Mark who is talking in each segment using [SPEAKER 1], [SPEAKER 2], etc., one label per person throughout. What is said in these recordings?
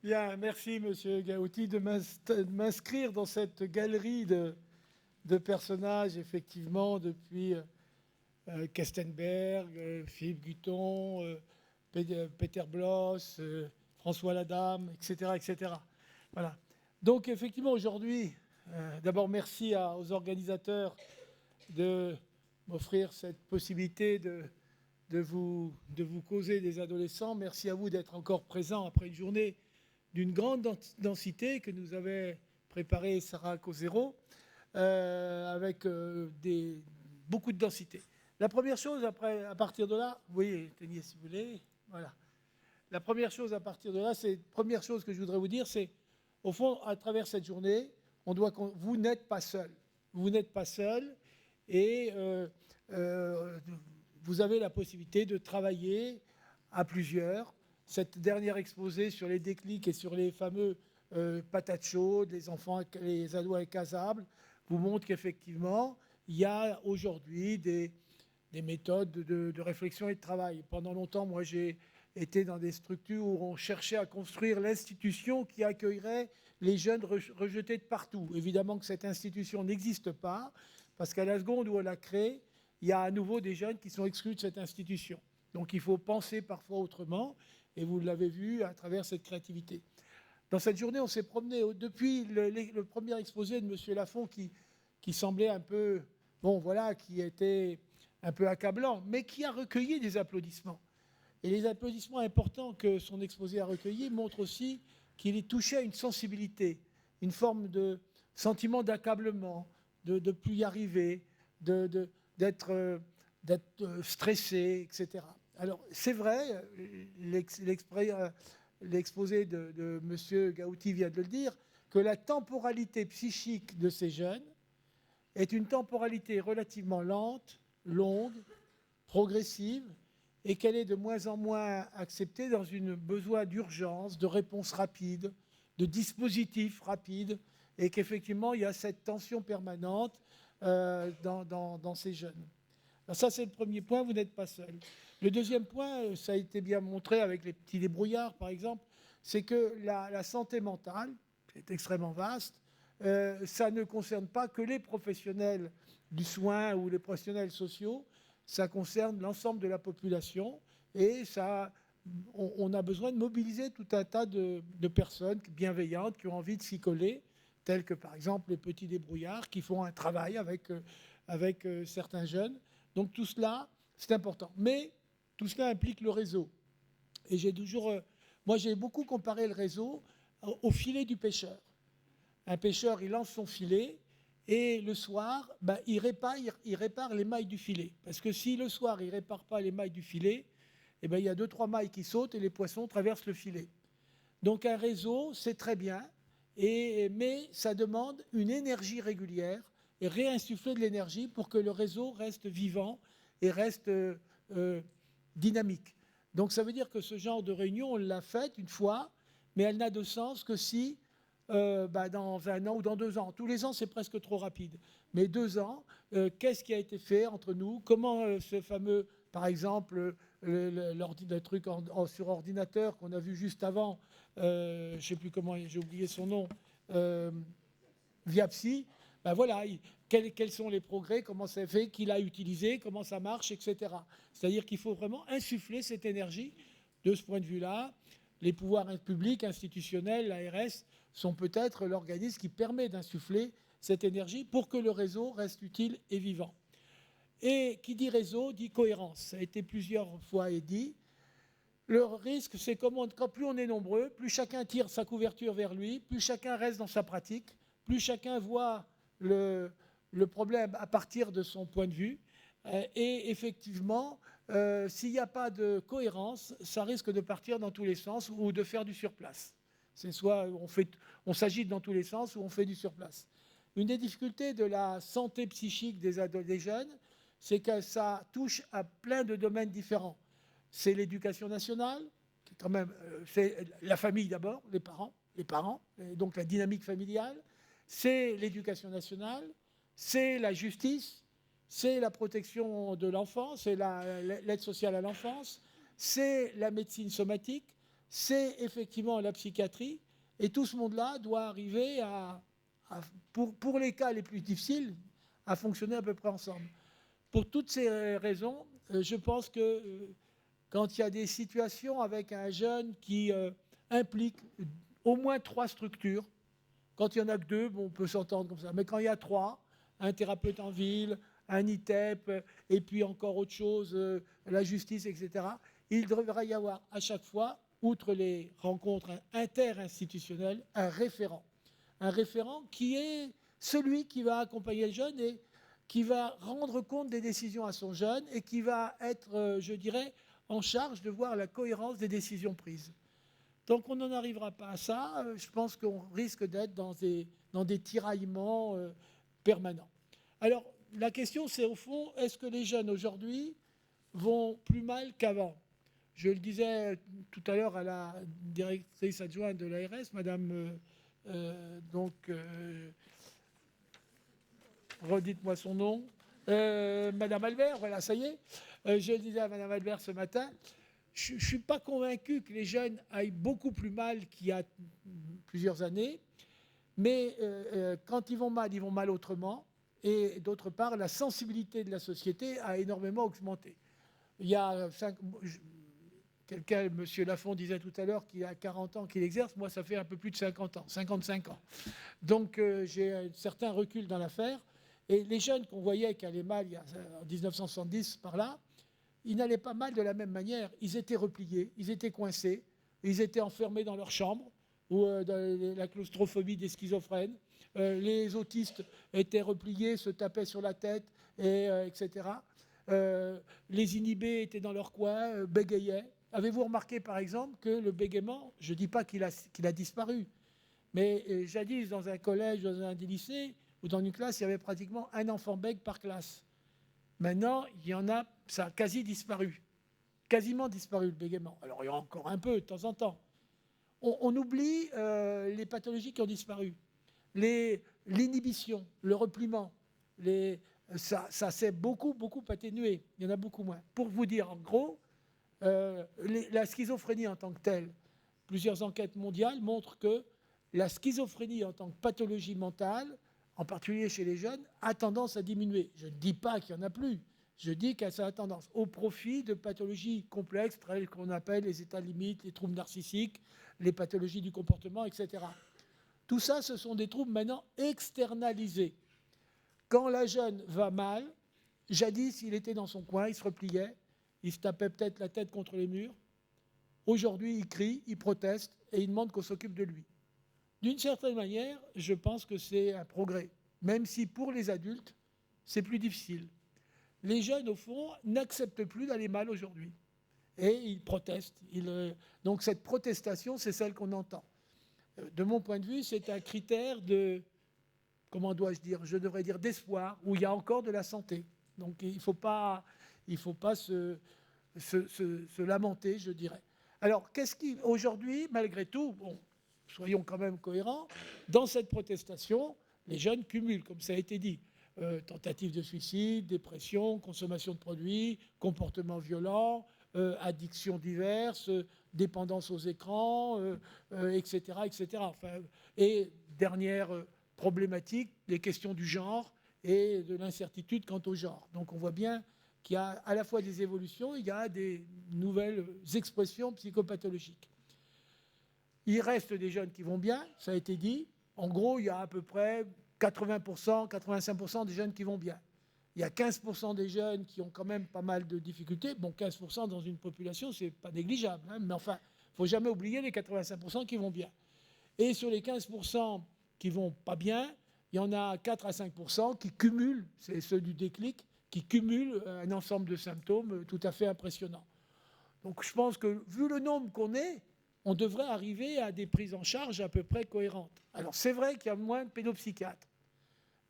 [SPEAKER 1] Bien, merci Monsieur Gauti de m'inscrire dans cette galerie de personnages, effectivement, depuis Kestenberg, Philippe Guton, Peter Bloss, François Ladame, etc., etc. Voilà. Donc, effectivement, aujourd'hui, d'abord, merci aux organisateurs de m'offrir cette possibilité de vous causer des adolescents. Merci à vous d'être encore présents après une journée d'une grande densité que nous avait préparée Sarah Cosero, avec beaucoup de densité. La première chose, après, à partir de là, vous voyez, éteignez si vous voulez, voilà. La première chose à partir de là, première chose que je voudrais vous dire, c'est, au fond, à travers cette journée, vous n'êtes pas seul. Vous n'êtes pas seul et euh, vous avez la possibilité de travailler à plusieurs. Cette dernière exposé sur les déclics et sur les fameux patates chaudes, les enfants, les ados incasables, vous montre qu'effectivement, il y a aujourd'hui des méthodes de réflexion et de travail. Pendant longtemps, moi, j'ai été dans des structures où on cherchait à construire l'institution qui accueillerait les jeunes rejetés de partout. Évidemment que cette institution n'existe pas, parce qu'à la seconde où elle a créé, il y a à nouveau des jeunes qui sont exclus de cette institution. Donc il faut penser parfois autrement, et vous l'avez vu à travers cette créativité. Dans cette journée, on s'est promené depuis le premier exposé de M. Lafont qui semblait un peu, bon voilà, qui était un peu accablant, mais qui a recueilli des applaudissements. Et les applaudissements importants que son exposé a recueillis montrent aussi qu'il est touché à une sensibilité, une forme de sentiment d'accablement, de ne plus y arriver, d'être stressé, etc. Alors, c'est vrai, l'exposé de M. Gauti vient de le dire, que la temporalité psychique de ces jeunes est une temporalité relativement lente, longue, progressive, et qu'elle est de moins en moins acceptée dans une besoin d'urgence, de réponse rapide, de dispositifs rapides, et qu'effectivement, il y a cette tension permanente dans ces jeunes. Alors ça, c'est le premier point, vous n'êtes pas seul. Le deuxième point, ça a été bien montré avec les petits débrouillards, par exemple, c'est que la santé mentale, c'est extrêmement vaste, ça ne concerne pas que les professionnels du soin ou les professionnels sociaux, ça concerne l'ensemble de la population et on a besoin de mobiliser tout un tas de personnes bienveillantes qui ont envie de s'y coller, telles que par exemple les petits débrouillards qui font un travail avec certains jeunes. Donc tout cela, c'est important. Mais tout cela implique le réseau. Et moi j'ai beaucoup comparé le réseau au filet du pêcheur. Un pêcheur, il lance son filet et le soir, il répare les mailles du filet. Parce que si le soir, il ne répare pas les mailles du filet, il y a 2-3 mailles qui sautent et les poissons traversent le filet. Donc un réseau, c'est très bien, mais ça demande une énergie régulière et réinsuffler de l'énergie pour que le réseau reste vivant et reste dynamique. Donc ça veut dire que ce genre de réunion, on l'a faite une fois, mais elle n'a de sens que si dans 1 an ou dans 2 ans. Tous les ans, c'est presque trop rapide. Mais 2 ans, qu'est-ce qui a été fait entre nous? Comment ce fameux, par exemple, le truc sur ordinateur qu'on a vu juste avant, je ne sais plus comment, j'ai oublié son nom, Viapsi, voilà, quels sont les progrès, comment ça fait, qui l'a utilisé, comment ça marche, etc. C'est-à-dire qu'il faut vraiment insuffler cette énergie. De ce point de vue-là, les pouvoirs publics, institutionnels, l'ARS, sont peut-être l'organisme qui permet d'insuffler cette énergie pour que le réseau reste utile et vivant. Et qui dit réseau dit cohérence. Ça a été plusieurs fois dit. Le risque, c'est quand plus on est nombreux, plus chacun tire sa couverture vers lui, plus chacun reste dans sa pratique, plus chacun voit le problème à partir de son point de vue. Et effectivement, s'il n'y a pas de cohérence, ça risque de partir dans tous les sens ou de faire du surplace. C'est soit on s'agite dans tous les sens ou on fait du surplace. Une des difficultés de la santé psychique des jeunes, c'est que ça touche à plein de domaines différents. C'est l'éducation nationale, qui quand même, c'est la famille d'abord, les parents, et donc la dynamique familiale. C'est l'éducation nationale, c'est la justice, c'est la protection de l'enfance, c'est l'aide sociale à l'enfance, c'est la médecine somatique, c'est effectivement la psychiatrie. Et tout ce monde-là doit arriver pour les cas les plus difficiles, à fonctionner à peu près ensemble. Pour toutes ces raisons, je pense que quand il y a des situations avec un jeune qui implique au moins 3 structures, quand il n'y en a que 2, bon, on peut s'entendre comme ça. Mais quand il y a 3, un thérapeute en ville, un ITEP, et puis encore autre chose, la justice, etc., il devrait y avoir à chaque fois, outre les rencontres interinstitutionnelles, un référent. Un référent qui est celui qui va accompagner le jeune et qui va rendre compte des décisions à son jeune et qui va être, je dirais, en charge de voir la cohérence des décisions prises. Donc on n'en arrivera pas à ça. Je pense qu'on risque d'être dans des tiraillements permanents. Alors la question c'est au fond, est-ce que les jeunes aujourd'hui vont plus mal qu'avant? Je le disais tout à l'heure à la directrice adjointe de l'ARS, Madame, redites-moi son nom, Madame Albert, voilà, ça y est. Je le disais à Madame Albert ce matin, je ne suis pas convaincu que les jeunes aillent beaucoup plus mal qu'il y a plusieurs années, mais quand ils vont mal autrement. Et d'autre part, la sensibilité de la société a énormément augmenté. Il y a quelqu'un, M. Lafont disait tout à l'heure qu'il a 40 ans qu'il exerce. Moi, ça fait un peu plus de 50 ans, 55 ans. Donc, j'ai un certain recul dans l'affaire. Et les jeunes qu'on voyait qui allaient mal en 1970, par là, ils n'allaient pas mal de la même manière. Ils étaient repliés, ils étaient coincés, ils étaient enfermés dans leur chambre, ou dans la claustrophobie des schizophrènes. Les autistes étaient repliés, se tapaient sur la tête, etc. Les inhibés étaient dans leur coin, bégayaient. Avez-vous remarqué, par exemple, que le bégaiement, je ne dis pas qu'il a disparu, mais jadis, dans un collège, dans un des lycées, ou dans une classe, il y avait pratiquement un enfant bègue par classe. Maintenant, ça a quasi disparu. Quasiment disparu, le bégaiement. Alors, il y en a encore un peu, de temps en temps. On oublie les pathologies qui ont disparu. L'inhibition, le repliement, ça s'est beaucoup atténué. Il y en a beaucoup moins. Pour vous dire, en gros, la schizophrénie en tant que telle, plusieurs enquêtes mondiales montrent que la schizophrénie en tant que pathologie mentale, en particulier chez les jeunes, a tendance à diminuer. Je ne dis pas qu'il n'y en a plus. Je dis que ça a tendance au profit de pathologies complexes, telles qu'on appelle les états limites, les troubles narcissiques, les pathologies du comportement, etc. Tout ça, ce sont des troubles maintenant externalisés. Quand la jeune va mal, jadis, il était dans son coin, il se repliait, il se tapait peut-être la tête contre les murs. Aujourd'hui, il crie, il proteste et il demande qu'on s'occupe de lui. D'une certaine manière, je pense que c'est un progrès, même si pour les adultes, c'est plus difficile. Les jeunes, au fond, n'acceptent plus d'aller mal aujourd'hui. Et ils protestent. Donc cette protestation, c'est celle qu'on entend. De mon point de vue, c'est un critère de, comment dois-je dire, je devrais dire d'espoir, où il y a encore de la santé. Donc il ne faut pas se lamenter, je dirais. Alors, aujourd'hui, malgré tout, bon, soyons quand même cohérents, dans cette protestation, les jeunes cumulent, comme ça a été dit. Tentatives de suicide, dépression, consommation de produits, comportements violents, addictions diverses, dépendance aux écrans, etc. Enfin, et dernière problématique, les questions du genre et de l'incertitude quant au genre. Donc on voit bien qu'il y a à la fois des évolutions, il y a des nouvelles expressions psychopathologiques. Il reste des jeunes qui vont bien, ça a été dit. En gros, il y a à peu près 80%, 85% des jeunes qui vont bien. Il y a 15% des jeunes qui ont quand même pas mal de difficultés. Bon, 15% dans une population, c'est pas négligeable, hein, mais enfin, il ne faut jamais oublier les 85% qui vont bien. Et sur les 15% qui vont pas bien, il y en a 4 à 5% qui cumulent, c'est ceux du déclic, qui cumulent un ensemble de symptômes tout à fait impressionnants. Donc je pense que, vu le nombre qu'on est, on devrait arriver à des prises en charge à peu près cohérentes. Alors c'est vrai qu'il y a moins de pédopsychiatres.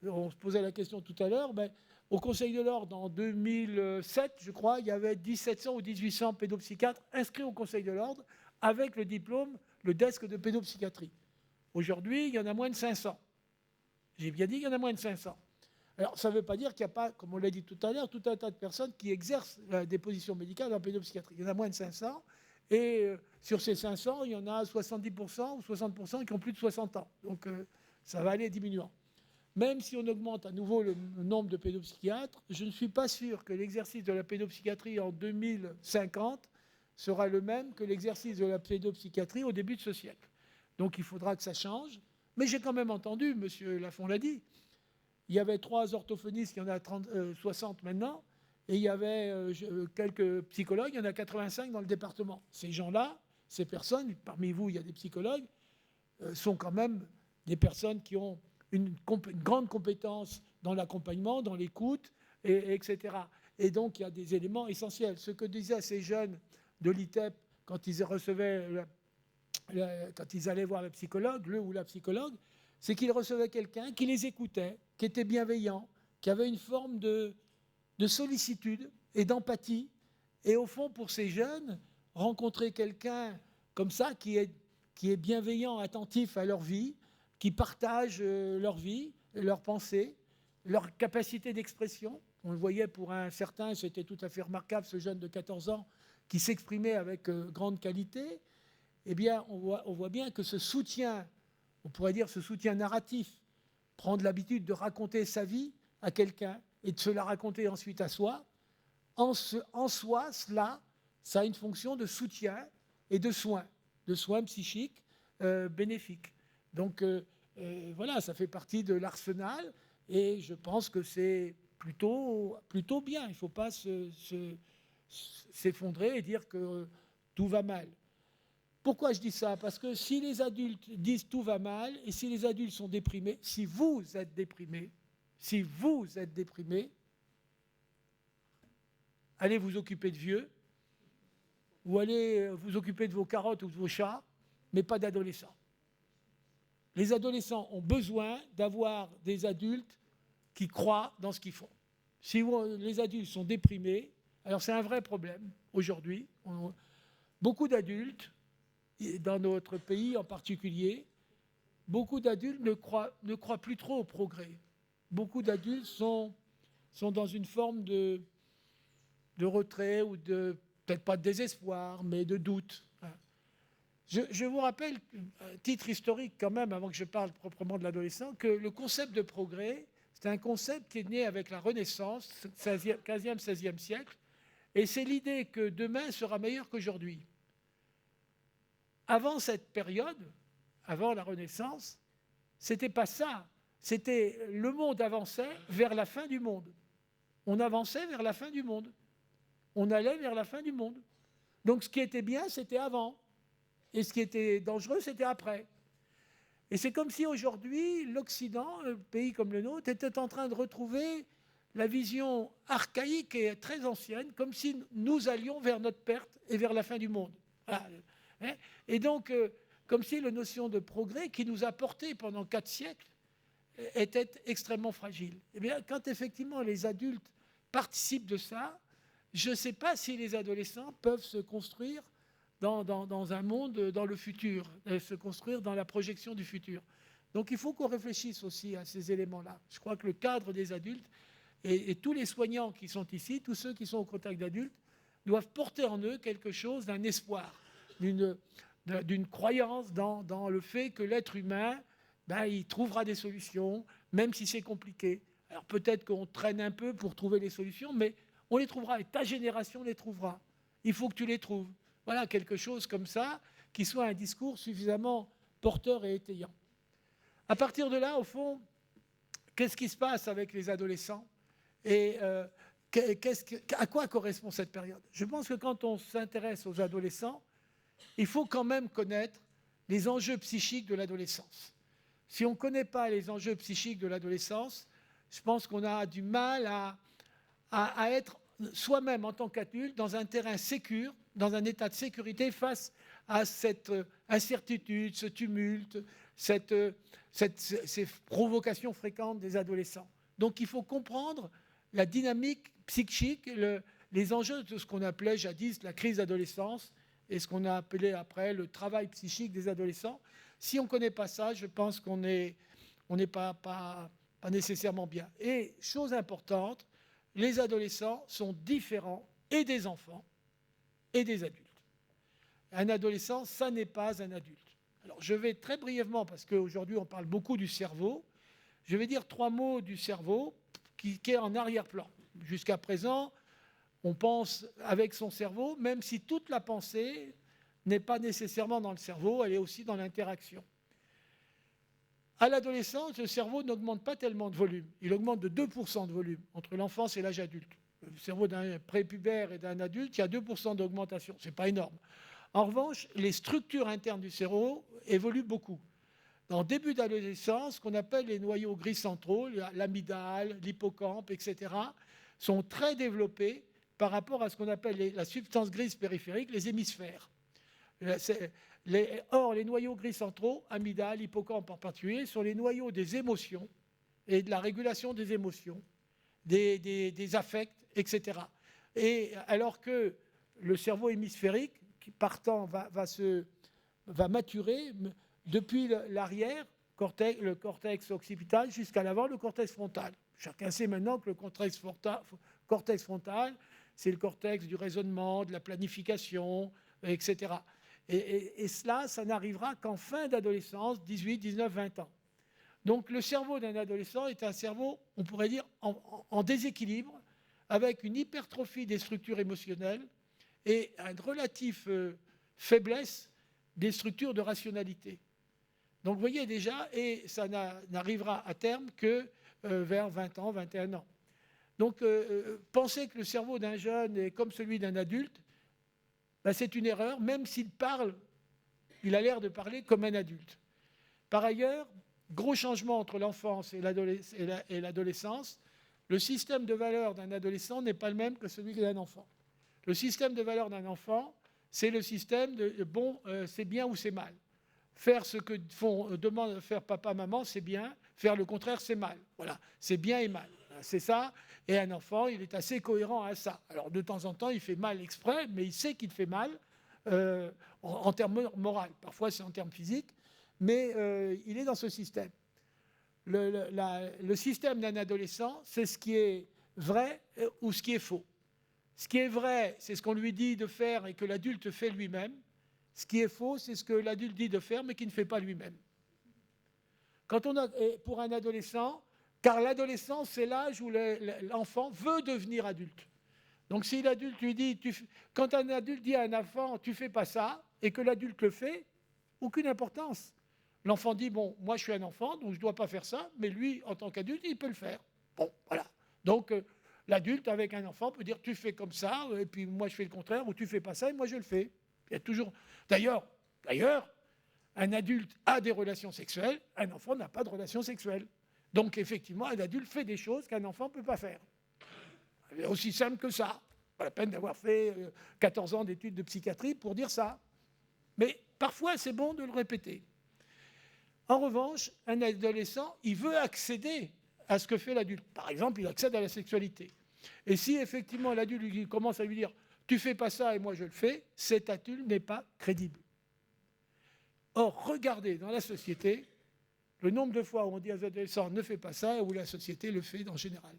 [SPEAKER 1] On se posait la question tout à l'heure, mais au Conseil de l'Ordre, en 2007, je crois, il y avait 1700 ou 1800 pédopsychiatres inscrits au Conseil de l'Ordre avec le diplôme, le desk de pédopsychiatrie. Aujourd'hui, il y en a moins de 500. J'ai bien dit qu'il y en a moins de 500. Alors, ça ne veut pas dire qu'il n'y a pas, comme on l'a dit tout à l'heure, tout un tas de personnes qui exercent des positions médicales en pédopsychiatrie. Il y en a moins de 500. Et sur ces 500, il y en a 70% ou 60% qui ont plus de 60 ans. Donc ça va aller diminuant. Même si on augmente à nouveau le nombre de pédopsychiatres, je ne suis pas sûr que l'exercice de la pédopsychiatrie en 2050 sera le même que l'exercice de la pédopsychiatrie au début de ce siècle. Donc il faudra que ça change. Mais j'ai quand même entendu, M. Lafont l'a dit, il y avait 3 orthophonistes, il y en a 60 maintenant, et il y avait quelques psychologues, il y en a 85 dans le département. Ces gens-là, ces personnes, parmi vous il y a des psychologues, sont quand même des personnes qui ont une grande compétence dans l'accompagnement, dans l'écoute, etc. Et donc, il y a des éléments essentiels. Ce que disaient ces jeunes de l'ITEP quand ils quand ils allaient voir le psychologue, le ou la psychologue, c'est qu'ils recevaient quelqu'un qui les écoutait, qui était bienveillant, qui avait une forme de sollicitude et d'empathie. Et au fond, pour ces jeunes, rencontrer quelqu'un comme ça, qui est bienveillant, attentif à leur vie, qui partagent leur vie, leurs pensées, leur capacité d'expression. On le voyait pour un certain, c'était tout à fait remarquable, ce jeune de 14 ans qui s'exprimait avec grande qualité. Eh bien, on voit bien que ce soutien, on pourrait dire ce soutien narratif, prendre l'habitude de raconter sa vie à quelqu'un et de se la raconter ensuite à soi, en soi, cela, ça a une fonction de soutien et de soins psychiques bénéfiques. Donc, voilà, ça fait partie de l'arsenal et je pense que c'est plutôt bien. Il ne faut pas s'effondrer et dire que tout va mal. Pourquoi je dis ça? Parce que si les adultes disent tout va mal et si les adultes sont déprimés, si vous êtes déprimé, allez vous occuper de vieux ou allez vous occuper de vos carottes ou de vos chats, mais pas d'adolescents. Les adolescents ont besoin d'avoir des adultes qui croient dans ce qu'ils font. Si les adultes sont déprimés, alors c'est un vrai problème aujourd'hui. Beaucoup d'adultes, dans notre pays en particulier, beaucoup d'adultes ne croient plus trop au progrès. Beaucoup d'adultes sont dans une forme de retrait ou peut-être pas de désespoir, mais de doute. Je vous rappelle, à titre historique quand même, avant que je parle proprement de l'adolescent, que le concept de progrès, c'est un concept qui est né avec la Renaissance, 15e, 16e siècle, et c'est l'idée que demain sera meilleur qu'aujourd'hui. Avant cette période, avant la Renaissance, c'était pas ça. C'était le monde avançait vers la fin du monde. On avançait vers la fin du monde. On allait vers la fin du monde. Donc ce qui était bien, c'était avant. Et ce qui était dangereux, c'était après. Et c'est comme si aujourd'hui, l'Occident, un pays comme le nôtre, était en train de retrouver la vision archaïque et très ancienne, comme si nous allions vers notre perte et vers la fin du monde. Voilà. Et donc, comme si la notion de progrès qui nous a portés pendant 4 siècles était extrêmement fragile. Et bien, quand effectivement les adultes participent de ça, je ne sais pas si les adolescents peuvent se construire dans un monde, dans le futur, se construire dans la projection du futur. Donc il faut qu'on réfléchisse aussi à ces éléments-là. Je crois que le cadre des adultes et tous les soignants qui sont ici, tous ceux qui sont au contact d'adultes, doivent porter en eux quelque chose d'un espoir, d'une croyance dans le fait que l'être humain, il trouvera des solutions, même si c'est compliqué. Alors peut-être qu'on traîne un peu pour trouver les solutions, mais on les trouvera et ta génération les trouvera. Il faut que tu les trouves. Voilà, quelque chose comme ça, qui soit un discours suffisamment porteur et étayant. À partir de là, au fond, qu'est-ce qui se passe avec les adolescents et à quoi correspond cette période? Je pense que quand on s'intéresse aux adolescents, il faut quand même connaître les enjeux psychiques de l'adolescence. Si on ne connaît pas les enjeux psychiques de l'adolescence, je pense qu'on a du mal à être soi-même en tant qu'adulte dans un terrain sécure, dans un état de sécurité face à cette incertitude, ce tumulte, ces provocations fréquentes des adolescents. Donc il faut comprendre la dynamique psychique, les enjeux de ce qu'on appelait jadis la crise d'adolescence et ce qu'on a appelé après le travail psychique des adolescents. Si on ne connaît pas ça, je pense qu'on n'est pas nécessairement bien. Et chose importante, les adolescents sont différents et des enfants et des adultes. Un adolescent, ça n'est pas un adulte. Alors, je vais très brièvement, parce qu'aujourd'hui, on parle beaucoup du cerveau, je vais dire 3 mots du cerveau qui est en arrière-plan. Jusqu'à présent, on pense avec son cerveau, même si toute la pensée n'est pas nécessairement dans le cerveau, elle est aussi dans l'interaction. À l'adolescence, le cerveau n'augmente pas tellement de volume. Il augmente de 2% de volume entre l'enfance et l'âge adulte. Le cerveau d'un prépubère et d'un adulte, il y a 2% d'augmentation. Ce n'est pas énorme. En revanche, les structures internes du cerveau évoluent beaucoup. Dans le début d'adolescence, ce qu'on appelle les noyaux gris centraux, l'amygdale, l'hippocampe, etc., sont très développés par rapport à ce qu'on appelle la substance grise périphérique, les hémisphères. Or, les noyaux gris centraux, amygdale, hippocampe en particulier, sont les noyaux des émotions et de la régulation des émotions, des affects, etc. Et alors que le cerveau hémisphérique, qui partant va maturer depuis l'arrière, le cortex occipital, jusqu'à l'avant, le cortex frontal. Chacun sait maintenant que le cortex frontal, c'est le cortex du raisonnement, de la planification, etc. Et cela, ça n'arrivera qu'en fin d'adolescence, 18, 19, 20 ans. Donc le cerveau d'un adolescent est un cerveau, on pourrait dire, en déséquilibre, avec une hypertrophie des structures émotionnelles et une relative faiblesse des structures de rationalité. Donc vous voyez déjà, et ça n'arrivera à terme que vers 20 ans, 21 ans. Donc penser que le cerveau d'un jeune est comme celui d'un adulte, ben, c'est une erreur, même s'il parle, il a l'air de parler comme un adulte. Par ailleurs, gros changement entre l'enfance et l'adolescence, le système de valeurs d'un adolescent n'est pas le même que celui d'un enfant. Le système de valeurs d'un enfant, c'est le système de bon, c'est bien ou c'est mal. Faire ce que demande de faire papa, maman, c'est bien. Faire le contraire, c'est mal. Voilà, c'est bien et mal. C'est ça. Et un enfant, il est assez cohérent à ça. Alors, de temps en temps, il fait mal exprès, mais il sait qu'il fait mal en termes moraux. Parfois, c'est en termes physiques, mais il est dans ce système. Le système d'un adolescent, c'est ce qui est vrai ou ce qui est faux. Ce qui est vrai, c'est ce qu'on lui dit de faire et que l'adulte fait lui-même. Ce qui est faux, c'est ce que l'adulte dit de faire, mais qui ne fait pas lui-même. Pour un adolescent, car l'adolescence, c'est l'âge où l'enfant veut devenir adulte. Donc si l'adulte lui dit, quand un adulte dit à un enfant, tu fais pas ça, et que l'adulte le fait, aucune importance. L'enfant dit, bon, moi je suis un enfant, donc je ne dois pas faire ça, mais lui, en tant qu'adulte, il peut le faire. Bon, voilà. Donc l'adulte, avec un enfant, peut dire, tu fais comme ça, et puis moi je fais le contraire, ou tu fais pas ça, et moi je le fais. Il y a toujours... D'ailleurs, un adulte a des relations sexuelles, un enfant n'a pas de relations sexuelles. Donc effectivement, un adulte fait des choses qu'un enfant ne peut pas faire. C'est aussi simple que ça. Pas la peine d'avoir fait 14 ans d'études de psychiatrie pour dire ça. Mais parfois, c'est bon de le répéter. En revanche, un adolescent, il veut accéder à ce que fait l'adulte. Par exemple, il accède à la sexualité. Et si effectivement l'adulte commence à lui dire « tu fais pas ça et moi je le fais », cet adulte n'est pas crédible. Or, regardez dans la société le nombre de fois où on dit aux adolescents « ne fais pas ça » et où la société le fait en général.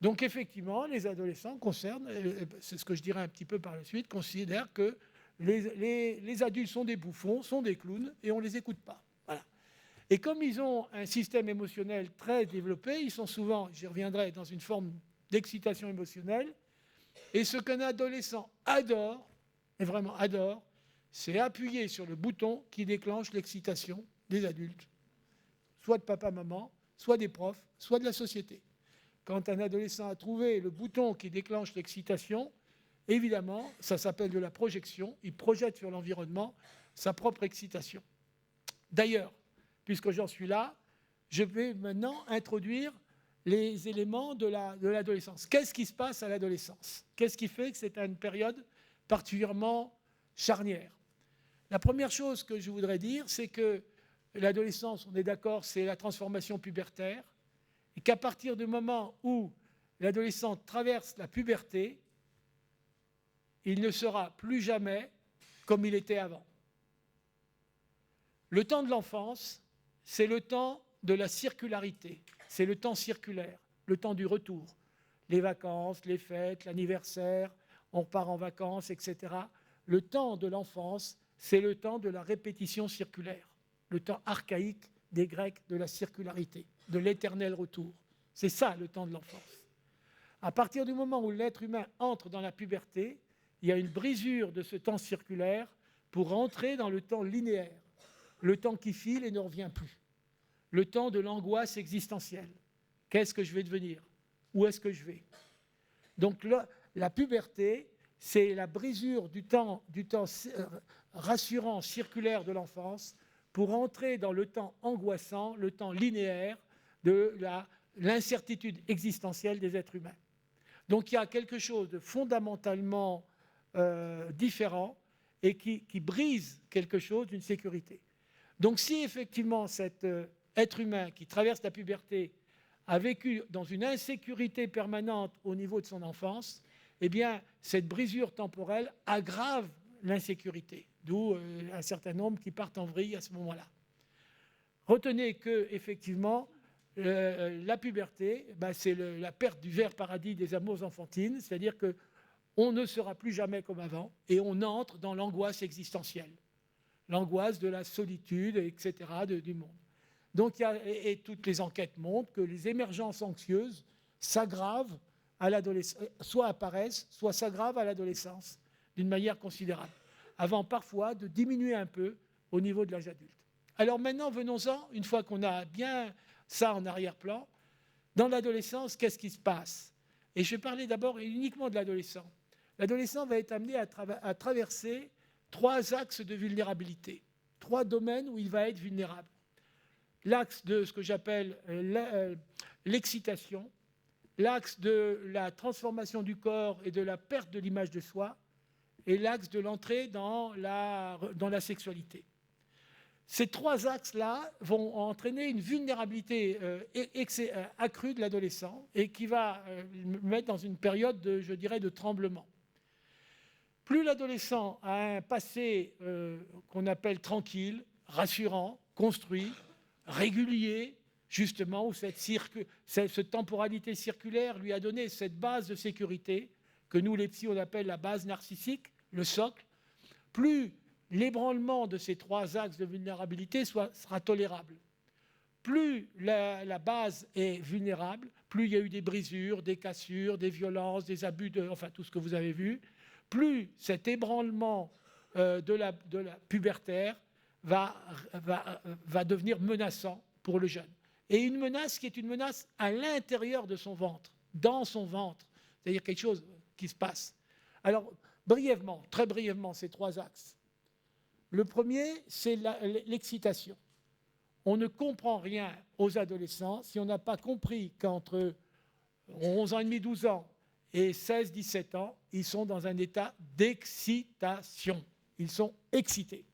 [SPEAKER 1] Donc effectivement, les adolescents c'est ce que je dirais un petit peu par la suite, considèrent que les adultes sont des bouffons, sont des clowns, et on ne les écoute pas. Voilà. Et comme ils ont un système émotionnel très développé, ils sont souvent, j'y reviendrai, dans une forme d'excitation émotionnelle. Et ce qu'un adolescent adore, et vraiment adore, c'est appuyer sur le bouton qui déclenche l'excitation des adultes, soit de papa-maman, soit des profs, soit de la société. Quand un adolescent a trouvé le bouton qui déclenche l'excitation, évidemment, ça s'appelle de la projection, il projette sur l'environnement sa propre excitation. D'ailleurs, puisque j'en suis là, je vais maintenant introduire les éléments de l'adolescence. Qu'est-ce qui se passe à l'adolescence? Qu'est-ce qui fait que c'est une période particulièrement charnière? La première chose que je voudrais dire, c'est que l'adolescence, on est d'accord, c'est la transformation pubertaire, et qu'à partir du moment où l'adolescent traverse la puberté, il ne sera plus jamais comme il était avant. Le temps de l'enfance, c'est le temps de la circularité, c'est le temps circulaire, le temps du retour. Les vacances, les fêtes, l'anniversaire, on part en vacances, etc. le temps de l'enfance, c'est le temps de la répétition circulaire, le temps archaïque des Grecs de la circularité, de l'éternel retour. C'est ça le temps de l'enfance. À partir du moment où l'être humain entre dans la puberté, il y a une brisure de ce temps circulaire pour entrer dans le temps linéaire, le temps qui file et ne revient plus, le temps de l'angoisse existentielle. Qu'est-ce que je vais devenir? Où est-ce que je vais? Donc la puberté, c'est la brisure du temps rassurant, circulaire de l'enfance pour entrer dans le temps angoissant, le temps linéaire de l'incertitude existentielle des êtres humains. Donc il y a quelque chose de fondamentalement différent et qui brise quelque chose d'une sécurité. Donc si effectivement cet être humain qui traverse la puberté a vécu dans une insécurité permanente au niveau de son enfance, eh bien cette brisure temporelle aggrave l'insécurité, d'où un certain nombre qui partent en vrille à ce moment-là. Retenez que effectivement, la puberté, c'est la perte du vert paradis des amours enfantines, c'est-à-dire qu'on ne sera plus jamais comme avant et on entre dans l'angoisse existentielle, l'angoisse de la solitude, etc., du monde. Donc, et toutes les enquêtes montrent que les émergences anxieuses s'aggravent à l'adolescence, soit apparaissent, soit s'aggravent à l'adolescence d'une manière considérable, avant parfois de diminuer un peu au niveau de l'âge adulte. Alors maintenant, venons-en, une fois qu'on a bien ça en arrière-plan, dans l'adolescence, qu'est-ce qui se passe? Et je vais parler d'abord et uniquement de l'adolescent. L'adolescent va être amené à traverser 3 axes de vulnérabilité, 3 domaines où il va être vulnérable. L'axe de ce que j'appelle l'excitation, l'axe de la transformation du corps et de la perte de l'image de soi, et l'axe de l'entrée dans la sexualité. Ces 3 axes-là vont entraîner une vulnérabilité accrue de l'adolescent et qui va le mettre dans une période, de tremblement. Plus l'adolescent a un passé qu'on appelle tranquille, rassurant, construit, régulier, justement, où cette temporalité circulaire lui a donné cette base de sécurité que nous, les psys, on appelle la base narcissique, le socle, plus l'ébranlement de ces 3 axes de vulnérabilité sera tolérable. Plus la base est vulnérable, plus il y a eu des brisures, des cassures, des violences, des abus, enfin tout ce que vous avez vu, plus cet ébranlement de la pubertaire va devenir menaçant pour le jeune. Et une menace qui est une menace à l'intérieur de son ventre, dans son ventre, c'est-à-dire quelque chose qui se passe. Alors, brièvement, très brièvement, ces 3 axes. Le premier, c'est l'excitation. On ne comprend rien aux adolescents si on n'a pas compris qu'entre 11 ans et demi, 12 ans et 16, 17 ans, ils sont dans un état d'excitation. Ils sont excités.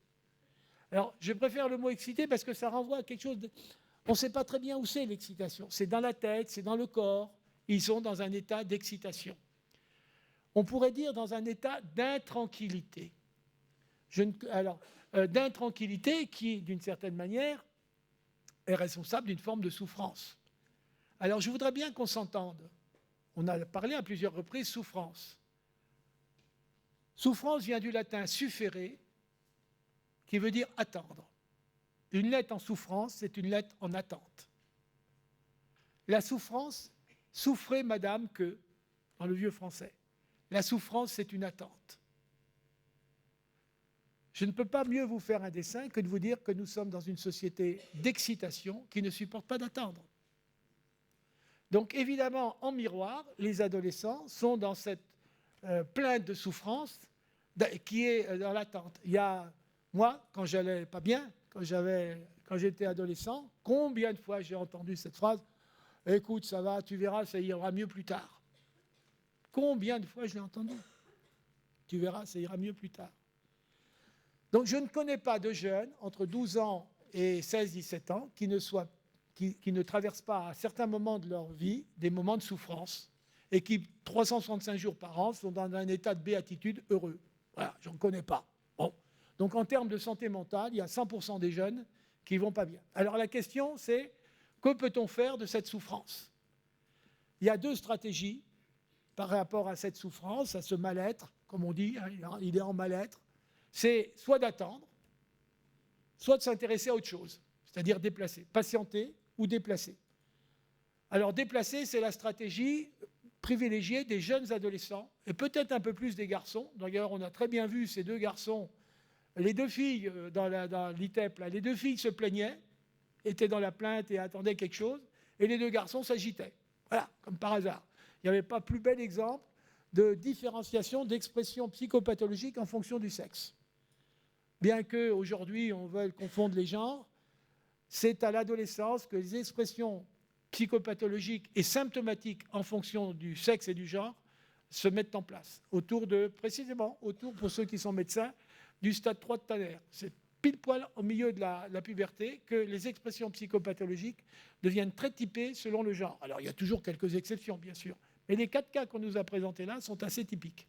[SPEAKER 1] Alors, je préfère le mot excité parce que ça renvoie à quelque chose de... On ne sait pas très bien où c'est l'excitation. C'est dans la tête, c'est dans le corps. Ils sont dans un état d'excitation. On pourrait dire dans un état d'intranquillité. D'intranquillité qui, d'une certaine manière, est responsable d'une forme de souffrance. Alors, je voudrais bien qu'on s'entende. On a parlé à plusieurs reprises souffrance. Souffrance vient du latin suffere, qui veut dire attendre. Une lettre en souffrance, c'est une lettre en attente. La souffrance, souffrez madame que, dans le vieux français. La souffrance, c'est une attente. Je ne peux pas mieux vous faire un dessin que de vous dire que nous sommes dans une société d'excitation qui ne supporte pas d'attendre. Donc évidemment, en miroir, les adolescents sont dans cette plainte de souffrance qui est dans l'attente. Il y a, moi, quand j'allais pas bien, quand j'étais adolescent, combien de fois j'ai entendu cette phrase « Écoute, ça va, tu verras, ça ira mieux plus tard ». Combien de fois je l'ai entendu? Tu verras, ça ira mieux plus tard. Donc je ne connais pas de jeunes entre 12 ans et 16-17 ans qui ne traversent pas à certains moments de leur vie des moments de souffrance et qui, 365 jours par an, sont dans un état de béatitude heureux. Voilà, je n'en connais pas. Bon. Donc en termes de santé mentale, il y a 100% des jeunes qui ne vont pas bien. Alors la question, c'est que peut-on faire de cette souffrance? Il y a 2 stratégies par rapport à cette souffrance, à ce mal-être comme on dit, hein, il est en mal-être, c'est soit d'attendre, soit de s'intéresser à autre chose, c'est-à-dire déplacer, patienter ou déplacer. Alors déplacer, c'est la stratégie privilégiée des jeunes adolescents, et peut-être un peu plus des garçons. D'ailleurs, on a très bien vu ces deux garçons, les deux filles dans l'ITEP, là, les deux filles se plaignaient, étaient dans la plainte et attendaient quelque chose, et les deux garçons s'agitaient. Voilà, comme par hasard. Il n'y avait pas plus bel exemple de différenciation d'expression psychopathologique en fonction du sexe. Bien qu'aujourd'hui, on veuille confondre les genres, c'est à l'adolescence que les expressions psychopathologiques et symptomatiques en fonction du sexe et du genre se mettent en place, précisément autour, pour ceux qui sont médecins, du stade 3 de Tanner. C'est pile poil au milieu de la puberté que les expressions psychopathologiques deviennent très typées selon le genre. Alors il y a toujours quelques exceptions, bien sûr, mais les 4 cas qu'on nous a présentés là sont assez typiques.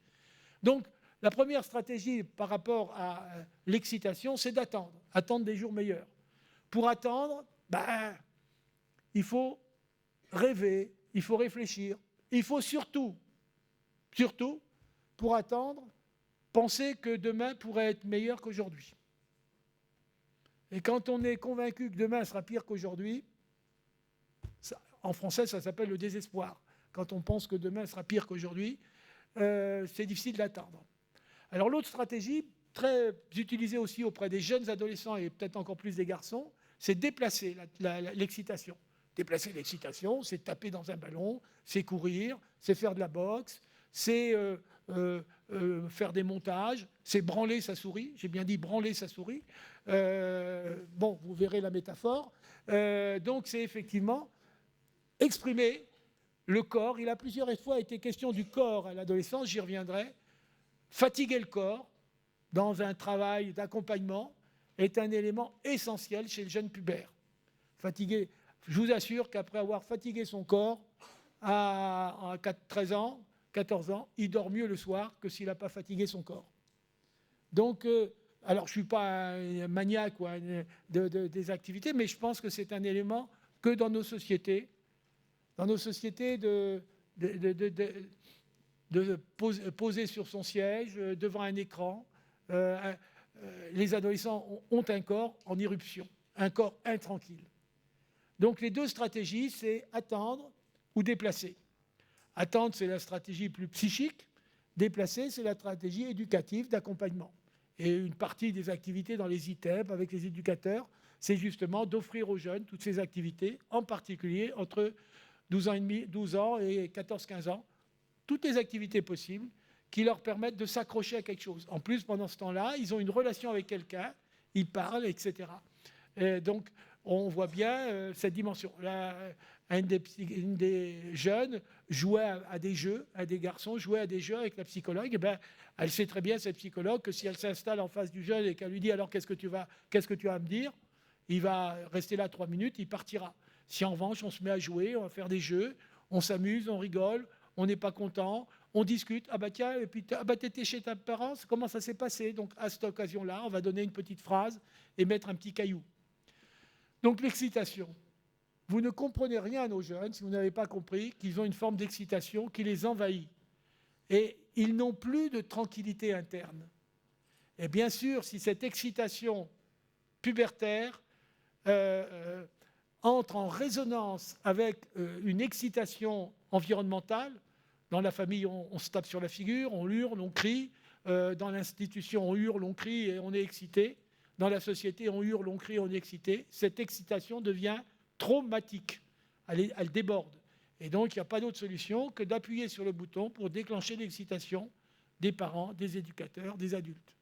[SPEAKER 1] Donc la première stratégie par rapport à l'excitation, c'est attendre des jours meilleurs. Pour attendre, il faut rêver, il faut réfléchir. Il faut surtout, pour attendre, penser que demain pourrait être meilleur qu'aujourd'hui. Et quand on est convaincu que demain sera pire qu'aujourd'hui, en français, ça s'appelle le désespoir. Quand on pense que demain sera pire qu'aujourd'hui, c'est difficile d'attendre. Alors l'autre stratégie, très utilisée aussi auprès des jeunes adolescents et peut-être encore plus des garçons, c'est déplacer l'excitation. Déplacer l'excitation, c'est taper dans un ballon, c'est courir, c'est faire de la boxe, c'est faire des montages, c'est branler sa souris. J'ai bien dit branler sa souris. Bon, vous verrez la métaphore. Donc c'est effectivement exprimer le corps. Il a plusieurs fois été question du corps à l'adolescence, j'y reviendrai. Fatiguer le corps dans un travail d'accompagnement est un élément essentiel chez le jeune pubère. Fatiguer, je vous assure qu'après avoir fatigué son corps à 13 ans, 14 ans, il dort mieux le soir que s'il n'a pas fatigué son corps. Donc, alors je ne suis pas un maniaque des activités, mais je pense que c'est un élément que dans nos sociétés de poser sur son siège, devant un écran, les adolescents ont un corps en éruption, un corps intranquille. Donc les deux stratégies, c'est attendre ou déplacer. Attendre, c'est la stratégie plus psychique. Déplacer, c'est la stratégie éducative d'accompagnement. Et une partie des activités dans les ITEP avec les éducateurs, c'est justement d'offrir aux jeunes toutes ces activités, en particulier entre 12 ans et 14-15 ans, toutes les activités possibles qui leur permettent de s'accrocher à quelque chose. En plus, pendant ce temps-là, ils ont une relation avec quelqu'un, ils parlent, etc. Et donc, on voit bien cette dimension. Là, une des jeunes jouait à des jeux, des garçons jouait à des jeux avec la psychologue. Et elle sait très bien, cette psychologue, que si elle s'installe en face du jeune et qu'elle lui dit « alors qu'est-ce que tu vas à me dire ?» Il va rester là 3 minutes, il partira. Si en revanche, on se met à jouer, on va faire des jeux, on s'amuse, on rigole, on n'est pas content, on discute. Ah tiens, et puis t'étais chez tes parents, comment ça s'est passé? Donc à cette occasion-là, on va donner une petite phrase et mettre un petit caillou. Donc l'excitation. Vous ne comprenez rien à nos jeunes si vous n'avez pas compris qu'ils ont une forme d'excitation qui les envahit. Et ils n'ont plus de tranquillité interne. Et bien sûr, si cette excitation pubertaire entre en résonance avec une excitation environnementale, dans la famille, on se tape sur la figure, on hurle, on crie. Dans l'institution, on hurle, on crie et on est excité. Dans la société, on hurle, on crie, on est excité. Cette excitation devient traumatique. Elle déborde. Et donc, il n'y a pas d'autre solution que d'appuyer sur le bouton pour déclencher l'excitation des parents, des éducateurs, des adultes.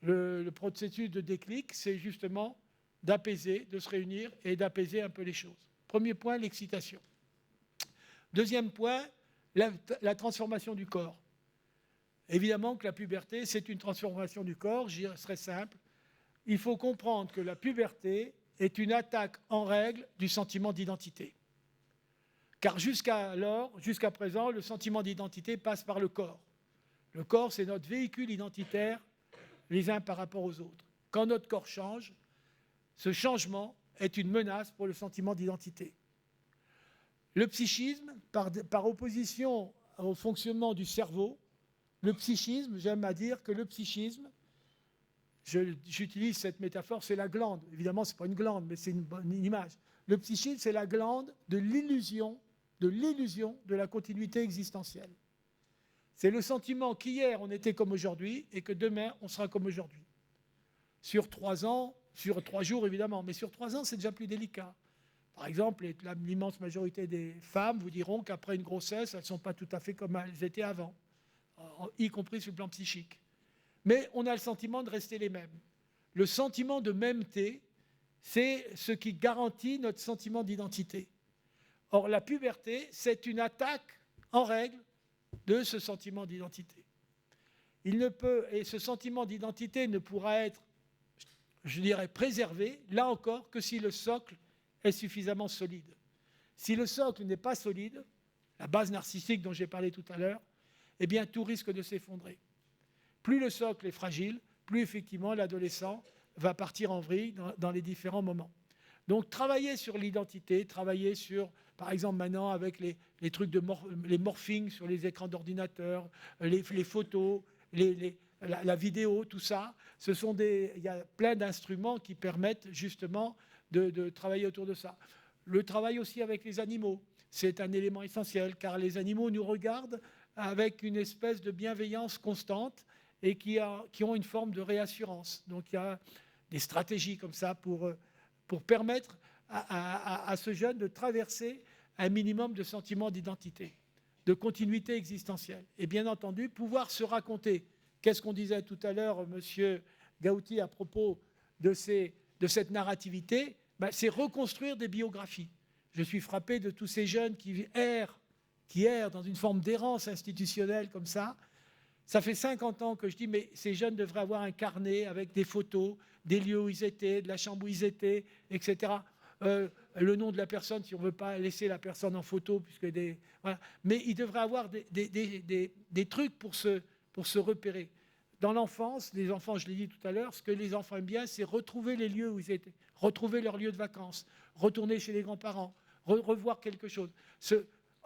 [SPEAKER 1] Le processus de déclic, c'est justement d'apaiser, de se réunir et d'apaiser un peu les choses. Premier point, l'excitation. Deuxième point, la transformation du corps. Évidemment que la puberté, c'est une transformation du corps, j'y serai simple. Il faut comprendre que la puberté est une attaque en règle du sentiment d'identité. Car jusqu'à présent, le sentiment d'identité passe par le corps. Le corps, c'est notre véhicule identitaire les uns par rapport aux autres. Quand notre corps change, ce changement est une menace pour le sentiment d'identité. Le psychisme, par opposition au fonctionnement du cerveau, Le psychisme, j'aime à dire que le psychisme, j'utilise cette métaphore, c'est la glande. Évidemment, ce n'est pas une glande, mais c'est une bonne image. Le psychisme, c'est la glande de l'illusion de la continuité existentielle. C'est le sentiment qu'hier, on était comme aujourd'hui et que demain, on sera comme aujourd'hui. Sur 3 ans, sur 3 jours évidemment, mais sur 3 ans, c'est déjà plus délicat. Par exemple, l'immense majorité des femmes vous diront qu'après une grossesse, elles ne sont pas tout à fait comme elles étaient avant, y compris sur le plan psychique. Mais on a le sentiment de rester les mêmes. Le sentiment de mêmeté, c'est ce qui garantit notre sentiment d'identité. Or, la puberté, c'est une attaque en règle de ce sentiment d'identité. Et ce sentiment d'identité ne pourra être, je dirais, préservé, là encore, que si le socle est suffisamment solide. Si le socle n'est pas solide, la base narcissique dont j'ai parlé tout à l'heure, eh bien, tout risque de s'effondrer. Plus le socle est fragile, plus effectivement l'adolescent va partir en vrille dans les différents moments. Donc, travailler sur l'identité, travailler sur, par exemple maintenant avec les trucs les morphings sur les écrans d'ordinateur, les photos, la vidéo, tout ça, il y a plein d'instruments qui permettent justement de travailler autour de ça. Le travail aussi avec les animaux, c'est un élément essentiel, car les animaux nous regardent avec une espèce de bienveillance constante et qui ont une forme de réassurance. Donc il y a des stratégies comme ça pour permettre à ce jeune de traverser un minimum de sentiment d'identité, de continuité existentielle. Et bien entendu, pouvoir se raconter. Qu'est-ce qu'on disait tout à l'heure, M. Gauti, à propos de cette narrativité? C'est reconstruire des biographies. Je suis frappé de tous ces jeunes qui errent dans une forme d'errance institutionnelle comme ça. Ça fait 50 ans que je dis, mais ces jeunes devraient avoir un carnet avec des photos, des lieux où ils étaient, de la chambre où ils étaient, etc. Le nom de la personne, si on ne veut pas laisser la personne en photo, voilà. Mais ils devraient avoir des trucs pour se repérer. Dans l'enfance, les enfants, je l'ai dit tout à l'heure, ce que les enfants aiment bien, c'est retrouver les lieux où ils étaient, retrouver leur lieu de vacances, retourner chez les grands-parents, revoir quelque chose.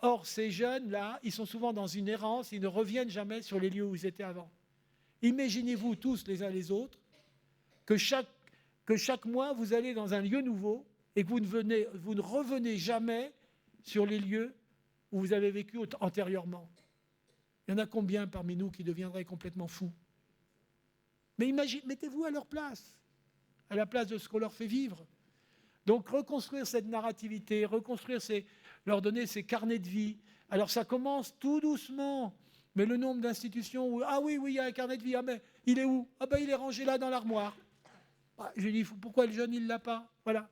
[SPEAKER 1] Or, ces jeunes-là, ils sont souvent dans une errance, ils ne reviennent jamais sur les lieux où ils étaient avant. Imaginez-vous tous les uns les autres que chaque mois, vous allez dans un lieu nouveau et que vous ne revenez jamais sur les lieux où vous avez vécu antérieurement. Il y en a combien parmi nous qui deviendraient complètement fous? Mais mettez-vous à leur place, à la place de ce qu'on leur fait vivre. Donc reconstruire cette narrativité, leur donner ces carnets de vie. Alors ça commence tout doucement, mais le nombre d'institutions où, ah oui, il y a un carnet de vie, ah mais il est où? Ah ben il est rangé là dans l'armoire. Je dis, pourquoi le jeune il ne l'a pas? Voilà,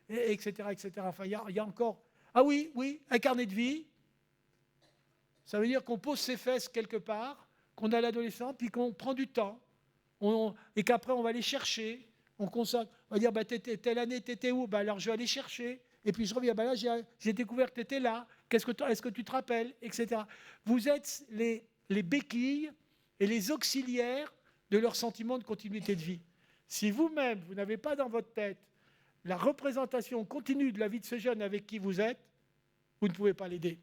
[SPEAKER 1] etc., etc. Enfin, il y a encore, ah oui, un carnet de vie, ça veut dire qu'on pose ses fesses quelque part, qu'on a l'adolescent, puis qu'on prend du temps, et qu'après on va les chercher, on consacre, on va dire, telle année, t'étais où? Alors je vais aller chercher, et puis je reviens, là j'ai découvert que t'étais là, est-ce que tu te rappelles, etc. Vous êtes les béquilles et les auxiliaires de leur sentiment de continuité de vie. Si vous-même, vous n'avez pas dans votre tête la représentation continue de la vie de ce jeune avec qui vous êtes, vous ne pouvez pas l'aider.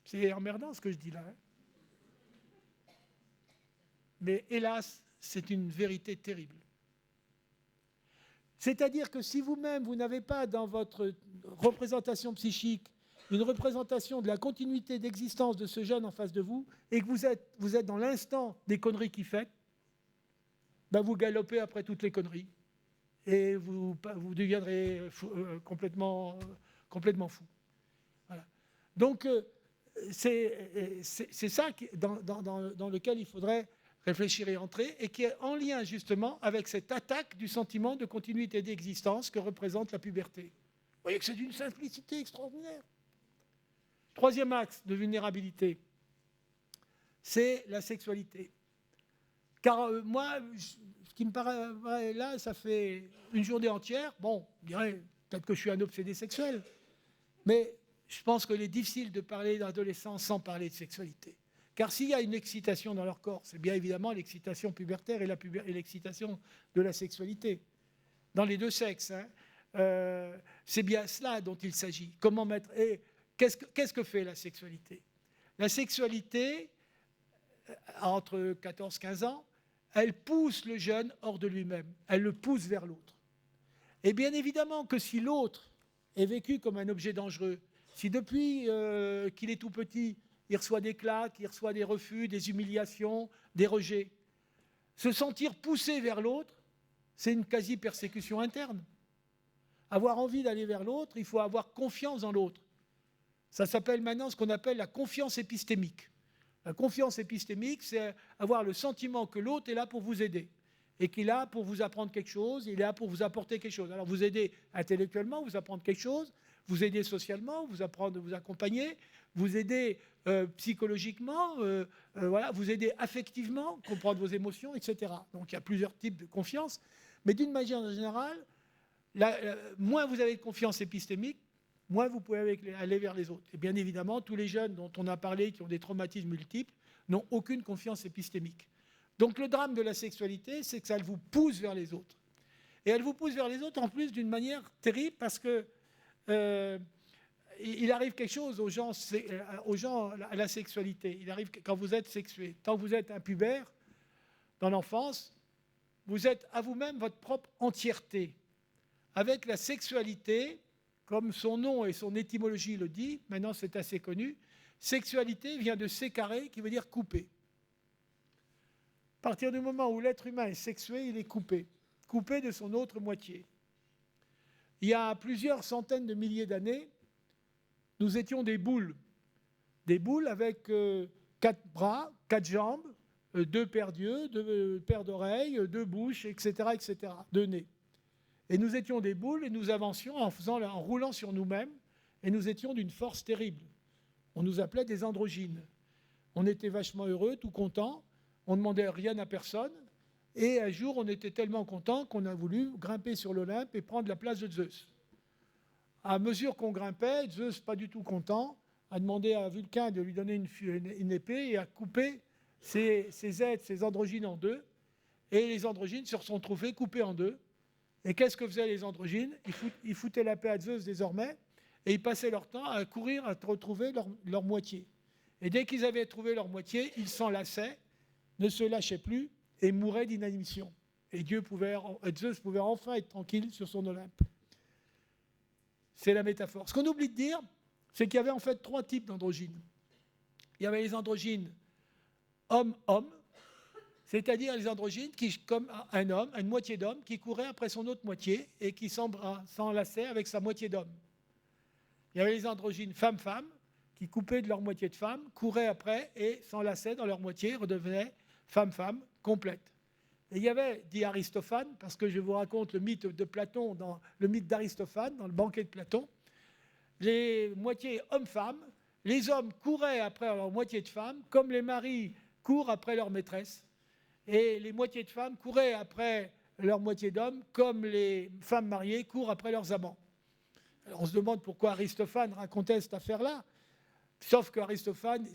[SPEAKER 1] C'est emmerdant ce que je dis là. Mais hélas, c'est une vérité terrible. C'est-à-dire que si vous-même, vous n'avez pas dans votre représentation psychique une représentation de la continuité d'existence de ce jeune en face de vous, et que vous êtes dans l'instant des conneries qu'il fait, vous galopez après toutes les conneries. Et vous deviendrez complètement fou. Voilà. Donc, c'est ça dans lequel il faudrait réfléchir et entrer, et qui est en lien justement avec cette attaque du sentiment de continuité d'existence que représente la puberté. Vous voyez que c'est d'une simplicité extraordinaire. Troisième axe de vulnérabilité, c'est la sexualité. Car moi, ce qui me paraît là, ça fait une journée entière, bon, je dirais peut-être que je suis un obsédé sexuel, mais je pense qu'il est difficile de parler d'adolescence sans parler de sexualité. Car s'il y a une excitation dans leur corps, c'est bien évidemment l'excitation pubertaire et l'excitation de la sexualité, dans les deux sexes. C'est bien cela dont il s'agit. Comment mettre... Et Qu'est-ce que fait la sexualité? La sexualité, entre 14 et 15 ans, elle pousse le jeune hors de lui-même. Elle le pousse vers l'autre. Et bien évidemment que si l'autre est vécu comme un objet dangereux, si depuis qu'il est tout petit, il reçoit des claques, il reçoit des refus, des humiliations, des rejets, se sentir poussé vers l'autre, c'est une quasi-persécution interne. Avoir envie d'aller vers l'autre, il faut avoir confiance en l'autre. Ça s'appelle maintenant ce qu'on appelle la confiance épistémique. La confiance épistémique, c'est avoir le sentiment que l'autre est là pour vous aider et qu'il est là pour vous apprendre quelque chose, il est là pour vous apporter quelque chose. Alors vous aider intellectuellement, vous apprendre quelque chose, vous aider socialement, vous apprendre, vous accompagner, vous aider psychologiquement, voilà, vous aider affectivement, comprendre vos émotions, etc. Donc il y a plusieurs types de confiance, mais d'une manière générale, moins vous avez de confiance épistémique, moins vous pouvez aller vers les autres. Et bien évidemment, tous les jeunes dont on a parlé, qui ont des traumatismes multiples, n'ont aucune confiance épistémique. Donc le drame de la sexualité, c'est que ça vous pousse vers les autres. Et elle vous pousse vers les autres en plus d'une manière terrible parce que il arrive quelque chose aux gens à la sexualité. Il arrive quand vous êtes sexué. Tant que vous êtes un pubère, dans l'enfance, vous êtes à vous-même votre propre entièreté. Avec la sexualité, comme son nom et son étymologie le dit, maintenant c'est assez connu, sexualité vient de sécaré, qui veut dire couper. À partir du moment où l'être humain est sexué, il est coupé de son autre moitié. Il y a plusieurs centaines de milliers d'années, nous étions des boules avec 4 bras, 4 jambes, 2 paires d'yeux, 2 paires d'oreilles, 2 bouches, etc., 2 nez. Et nous étions des boules et nous avancions en roulant sur nous-mêmes et nous étions d'une force terrible. On nous appelait des androgynes. On était vachement heureux, tout contents, on ne demandait rien à personne et un jour on était tellement contents qu'on a voulu grimper sur l'Olympe et prendre la place de Zeus. À mesure qu'on grimpait, Zeus, pas du tout content, a demandé à Vulcain de lui donner une épée et a coupé ses êtres, ses androgynes en deux. Et les androgynes se sont trouvés coupés en deux. Et qu'est-ce que faisaient les androgynes ? Ils foutaient la paix à Zeus désormais, et ils passaient leur temps à courir à retrouver leur moitié. Et dès qu'ils avaient trouvé leur moitié, ils s'enlaçaient, ne se lâchaient plus, et mouraient d'inanition. Et Zeus pouvait enfin être tranquille sur son Olympe. C'est la métaphore. Ce qu'on oublie de dire, c'est qu'il y avait en fait 3 types d'androgynes. Il y avait les androgynes homme-homme, c'est-à-dire les androgynes qui, comme un homme, une moitié d'homme, qui courait après son autre moitié et qui s'enlaçait avec sa moitié d'homme. Il y avait les androgynes femme-femme, qui coupaient de leur moitié de femme, couraient après et s'enlaçaient dans leur moitié, redevenaient femme-femme complète. Et il y avait, dit Aristophane, parce que je vous raconte le mythe de Platon, dans le mythe d'Aristophane, dans le banquet de Platon, les moitiés hommes-femmes, les hommes couraient après leur moitié de femmes, comme les maris courent après leur maîtresse. Et les moitiés de femmes couraient après leur moitié d'hommes, comme les femmes mariées courent après leurs amants. Alors on se demande pourquoi Aristophane racontait cette affaire-là, sauf qu'Aristophane,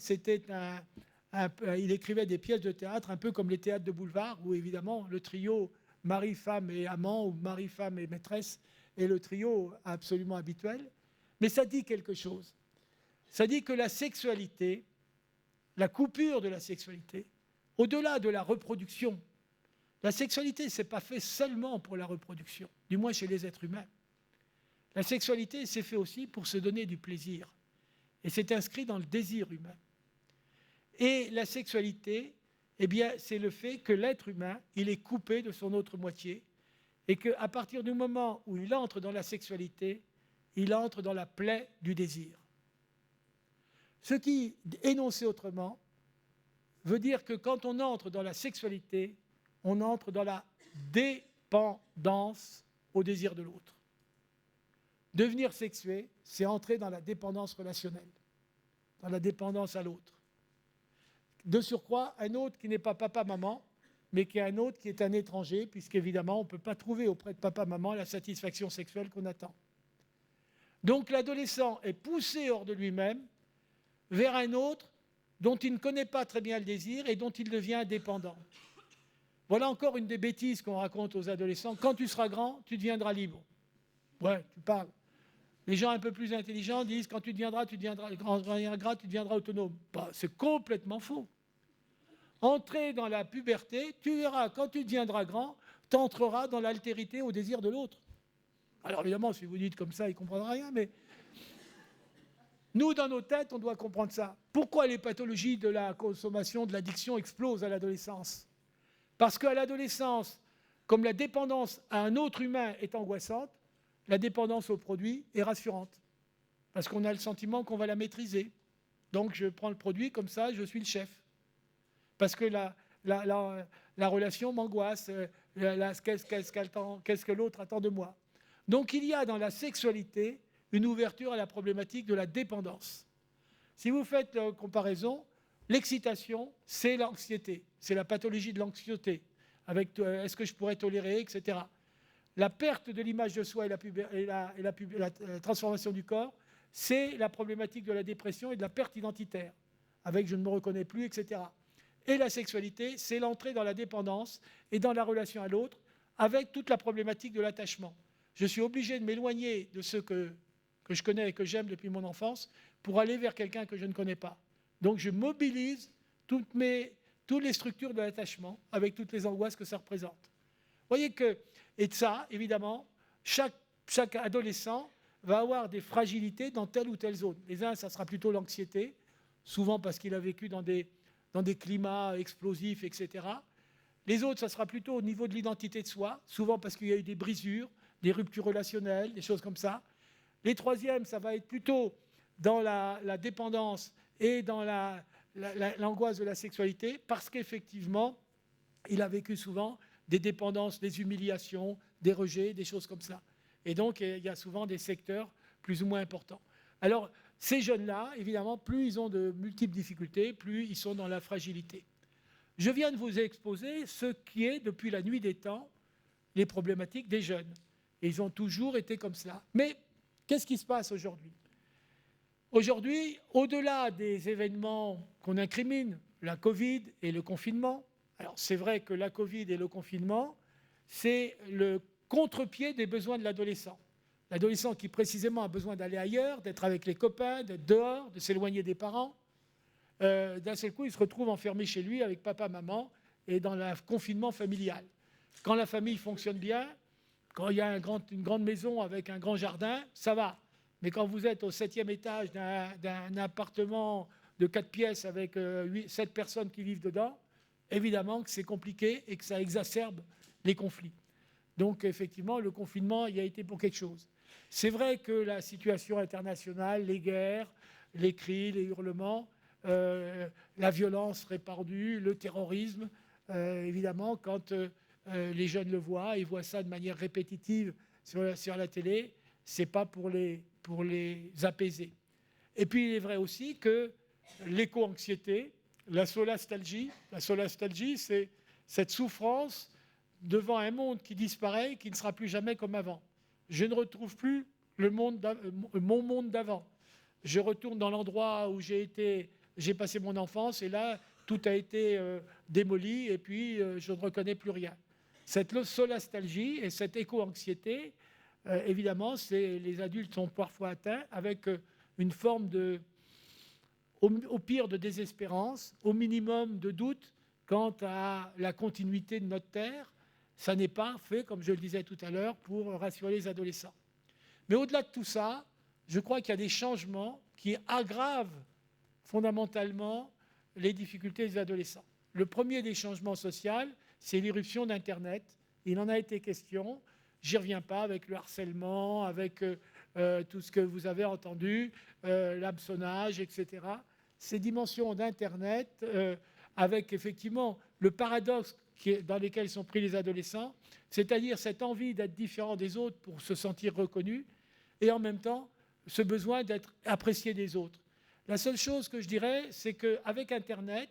[SPEAKER 1] il écrivait des pièces de théâtre, un peu comme les théâtres de boulevard, où évidemment le trio mari, femme et amant, ou mari, femme et maîtresse, est le trio absolument habituel. Mais ça dit quelque chose. Ça dit que la sexualité, la coupure de la sexualité, au-delà de la reproduction, la sexualité, ce n'est pas fait seulement pour la reproduction, du moins chez les êtres humains. La sexualité, c'est fait aussi pour se donner du plaisir. Et c'est inscrit dans le désir humain. Et la sexualité, eh bien, c'est le fait que l'être humain, il est coupé de son autre moitié et qu'à partir du moment où il entre dans la sexualité, il entre dans la plaie du désir. Ce qui, énoncé autrement, veut dire que quand on entre dans la sexualité, on entre dans la dépendance au désir de l'autre. Devenir sexué, c'est entrer dans la dépendance relationnelle, dans la dépendance à l'autre. De surcroît, un autre qui n'est pas papa-maman, mais qui est un autre qui est un étranger, puisqu'évidemment, on ne peut pas trouver auprès de papa-maman la satisfaction sexuelle qu'on attend. Donc l'adolescent est poussé hors de lui-même vers un autre dont il ne connaît pas très bien le désir et dont il devient dépendant. Voilà encore une des bêtises qu'on raconte aux adolescents. Quand tu seras grand, tu deviendras libre. Ouais, tu parles. Les gens un peu plus intelligents disent quand tu deviendras gras, tu deviendras autonome. Bah, c'est complètement faux. Entrer dans la puberté, tu verras, quand tu deviendras grand, tu entreras dans l'altérité au désir de l'autre. Alors évidemment, si vous dites comme ça, il ne comprendra rien, mais nous, dans nos têtes, on doit comprendre ça. Pourquoi les pathologies de la consommation, de l'addiction explosent à l'adolescence? Parce qu'à l'adolescence, comme la dépendance à un autre humain est angoissante, la dépendance au produit est rassurante. Parce qu'on a le sentiment qu'on va la maîtriser. Donc je prends le produit, comme ça, je suis le chef. Parce que la relation m'angoisse. Qu'est-ce que l'autre attend de moi? Donc il y a dans la sexualité une ouverture à la problématique de la dépendance. Si vous faites la comparaison, l'excitation, c'est l'anxiété. C'est la pathologie de l'anxiété. Avec est-ce que je pourrais tolérer, etc. La perte de l'image de soi et la transformation du corps, c'est la problématique de la dépression et de la perte identitaire, avec je ne me reconnais plus, etc. Et la sexualité, c'est l'entrée dans la dépendance et dans la relation à l'autre, avec toute la problématique de l'attachement. Je suis obligé de m'éloigner de ceux que je connais et que j'aime depuis mon enfance pour aller vers quelqu'un que je ne connais pas. Donc je mobilise toutes les structures de l'attachement avec toutes les angoisses que ça représente. Vous voyez que, et de ça, évidemment, chaque adolescent va avoir des fragilités dans telle ou telle zone. Les uns, ça sera plutôt l'anxiété, souvent parce qu'il a vécu dans des climats explosifs, etc. Les autres, ça sera plutôt au niveau de l'identité de soi, souvent parce qu'il y a eu des brisures, des ruptures relationnelles, des choses comme ça. Les troisièmes, ça va être plutôt dans la dépendance et dans l'angoisse de la sexualité, parce qu'effectivement, il a vécu souvent des dépendances, des humiliations, des rejets, des choses comme ça. Et donc, il y a souvent des secteurs plus ou moins importants. Alors, ces jeunes-là, évidemment, plus ils ont de multiples difficultés, plus ils sont dans la fragilité. Je viens de vous exposer ce qui est, depuis la nuit des temps, les problématiques des jeunes. Et ils ont toujours été comme cela. Mais qu'est-ce qui se passe aujourd'hui? Aujourd'hui, au-delà des événements qu'on incrimine, la Covid et le confinement, alors c'est vrai que la Covid et le confinement, c'est le contre-pied des besoins de l'adolescent. L'adolescent qui précisément a besoin d'aller ailleurs, d'être avec les copains, d'être dehors, de s'éloigner des parents, d'un seul coup, il se retrouve enfermé chez lui avec papa, maman et dans le confinement familial. Quand la famille fonctionne bien, quand il y a une grande maison avec un grand jardin, ça va. Mais quand vous êtes au 7e étage d'un appartement de 4 pièces avec 7 personnes qui vivent dedans, évidemment que c'est compliqué et que ça exacerbe les conflits. Donc effectivement, le confinement y a été pour quelque chose. C'est vrai que la situation internationale, les guerres, les cris, les hurlements, la violence répandue, le terrorisme, évidemment, quand les jeunes le voient, ils voient ça de manière répétitive sur la télé, ce n'est pas pour les apaiser. Et puis il est vrai aussi que l'éco-anxiété, la solastalgie, c'est cette souffrance devant un monde qui disparaît, qui ne sera plus jamais comme avant. Je ne retrouve plus mon monde d'avant. Je retourne dans l'endroit où j'ai passé mon enfance et là, tout a été démoli et puis je ne reconnais plus rien. Cette solastalgie et cette éco-anxiété, évidemment, les adultes sont parfois atteints avec une forme au pire de désespérance, au minimum de doute quant à la continuité de notre terre. Ça n'est pas fait, comme je le disais tout à l'heure, pour rassurer les adolescents. Mais au-delà de tout ça, je crois qu'il y a des changements qui aggravent fondamentalement les difficultés des adolescents. Le premier des changements sociaux, c'est l'irruption d'Internet. Il en a été question, j'y reviens pas, avec le harcèlement, avec tout ce que vous avez entendu, l'hameçonnage, etc. Ces dimensions d'Internet, avec effectivement le paradoxe dans lequel sont pris les adolescents, c'est-à-dire cette envie d'être différent des autres pour se sentir reconnu, et en même temps ce besoin d'être apprécié des autres. La seule chose que je dirais, c'est qu'avec Internet,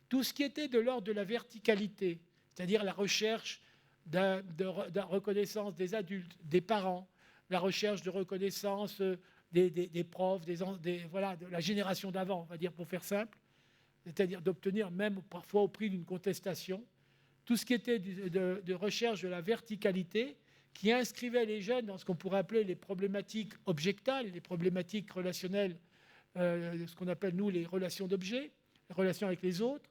[SPEAKER 1] tout ce qui était de l'ordre de la verticalité, c'est-à-dire la recherche de reconnaissance des adultes, des parents, la recherche de reconnaissance des profs, voilà, de la génération d'avant, on va dire pour faire simple, c'est-à-dire d'obtenir même parfois au prix d'une contestation, tout ce qui était de recherche de la verticalité, qui inscrivait les jeunes dans ce qu'on pourrait appeler les problématiques objectales, les problématiques relationnelles, ce qu'on appelle nous les relations d'objets, les relations avec les autres.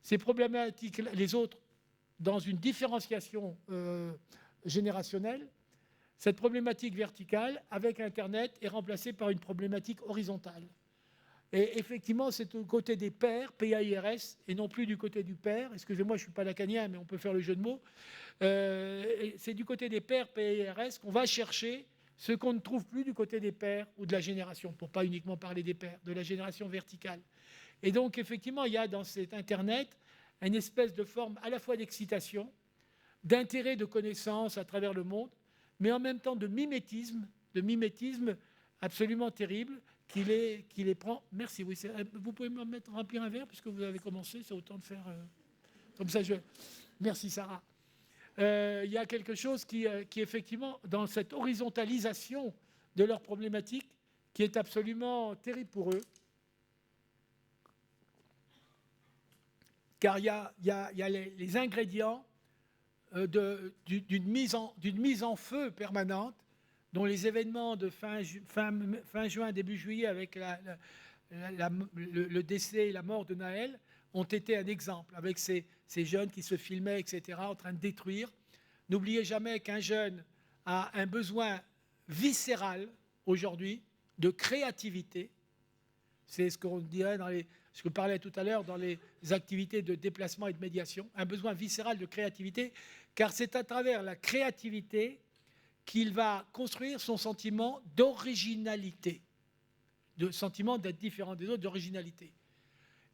[SPEAKER 1] Ces problématiques, les autres, dans une différenciation générationnelle, cette problématique verticale avec Internet est remplacée par une problématique horizontale. Et effectivement, c'est du côté des pairs, P-A-I-R-S, et non plus du côté du père. Excusez-moi, je ne suis pas lacanien, mais on peut faire le jeu de mots. C'est du côté des pairs, P-A-I-R-S, qu'on va chercher ce qu'on ne trouve plus du côté des pairs ou de la génération, pour ne pas uniquement parler des pairs, de la génération verticale. Et donc, effectivement, il y a dans cet Internet une espèce de forme à la fois d'excitation, d'intérêt de connaissance à travers le monde, mais en même temps de mimétisme absolument terrible qui les prend. Merci, oui, vous pouvez me remplir un verre puisque vous avez commencé, c'est autant de faire comme ça. Merci Sarah. Il y a quelque chose qui effectivement, dans cette horizontalisation de leurs problématiques, qui est absolument terrible pour eux. Car il y a les ingrédients d'une mise en feu permanente, dont les événements de fin juin, début juillet, avec le décès et la mort de Naël, ont été un exemple, avec ces jeunes qui se filmaient, etc., en train de détruire. N'oubliez jamais qu'un jeune a un besoin viscéral, aujourd'hui, de créativité. C'est ce qu'on dirait ce que je parlais tout à l'heure dans les activités de déplacement et de médiation, un besoin viscéral de créativité, car c'est à travers la créativité qu'il va construire son sentiment d'originalité, de sentiment d'être différent des autres, d'originalité.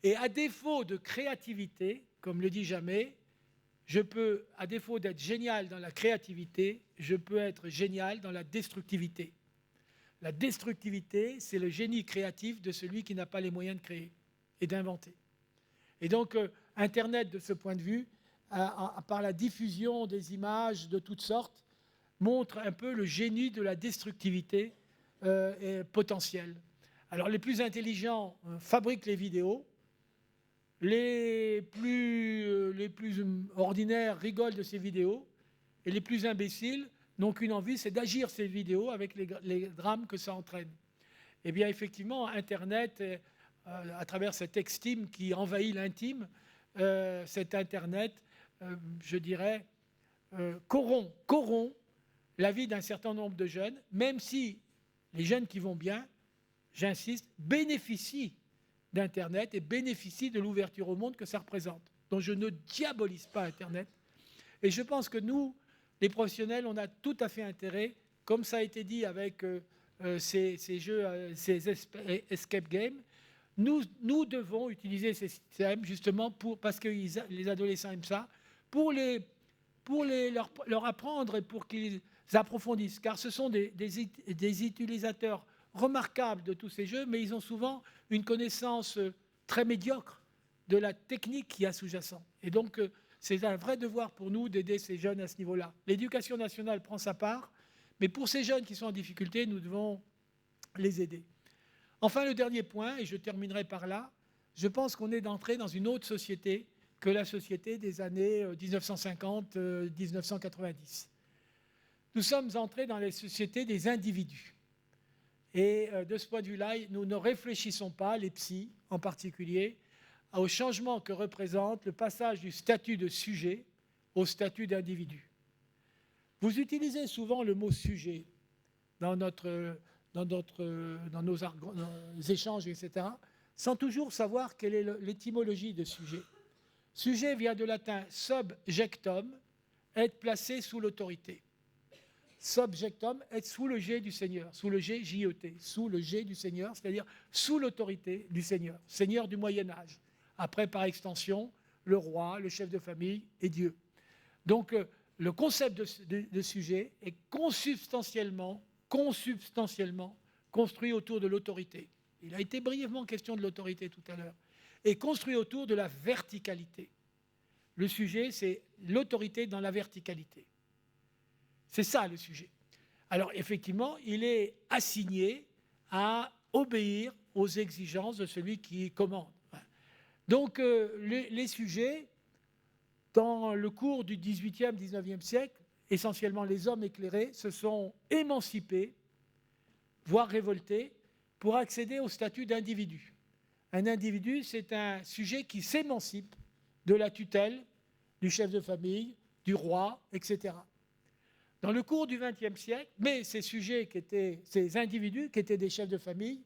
[SPEAKER 1] Et à défaut de créativité, comme le dit Jamais, à défaut d'être génial dans la créativité, je peux être génial dans la destructivité. La destructivité, c'est le génie créatif de celui qui n'a pas les moyens de créer et d'inventer. Et donc, Internet, de ce point de vue, par la diffusion des images de toutes sortes, montre un peu le génie de la destructivité potentielle. Alors, les plus intelligents fabriquent les vidéos, les plus ordinaires rigolent de ces vidéos, et les plus imbéciles n'ont qu'une envie, c'est d'agir ces vidéos avec les drames que ça entraîne. Eh bien, effectivement, Internet, à travers cette extime qui envahit l'intime, cet Internet, je dirais, corrompt la vie d'un certain nombre de jeunes, même si les jeunes qui vont bien, j'insiste, bénéficient d'Internet et bénéficient de l'ouverture au monde que ça représente. Donc je ne diabolise pas Internet. Et je pense que nous, les professionnels, on a tout à fait intérêt, comme ça a été dit avec ces jeux, ces escape games, nous devons utiliser ces systèmes justement parce que les adolescents aiment ça, pour leur apprendre et pour qu'ils approfondissent. Car ce sont des utilisateurs remarquables de tous ces jeux, mais ils ont souvent une connaissance très médiocre de la technique qui est sous-jacente. Et donc, c'est un vrai devoir pour nous d'aider ces jeunes à ce niveau-là. L'éducation nationale prend sa part, mais pour ces jeunes qui sont en difficulté, nous devons les aider. Enfin, le dernier point, et je terminerai par là, je pense qu'on est entré dans une autre société que la société des années 1950-1990. Nous sommes entrés dans les sociétés des individus. Et de ce point de vue-là, nous ne réfléchissons pas, les psys en particulier, au changement que représente le passage du statut de sujet au statut d'individu. Vous utilisez souvent le mot sujet dans nos échanges, etc., sans toujours savoir quelle est l'étymologie de sujet. Sujet vient du latin subjectum, être placé sous l'autorité. Subjectum, être sous le jet du Seigneur, sous le jet J-E-T, sous le jet du Seigneur, c'est-à-dire sous l'autorité du Seigneur, Seigneur du Moyen-Âge. Après, par extension, le roi, le chef de famille et Dieu. Donc, le concept de sujet est consubstantiellement construit autour de l'autorité. Il a été brièvement question de l'autorité tout à l'heure. Et construit autour de la verticalité. Le sujet, c'est l'autorité dans la verticalité. C'est ça le sujet. Alors effectivement, il est assigné à obéir aux exigences de celui qui commande. Donc les sujets, dans le cours du XVIIIe, XIXe siècle, essentiellement les hommes éclairés, se sont émancipés, voire révoltés, pour accéder au statut d'individu. Un individu, c'est un sujet qui s'émancipe de la tutelle du chef de famille, du roi, etc. Dans le cours du XXe siècle, mais ces individus qui étaient des chefs de famille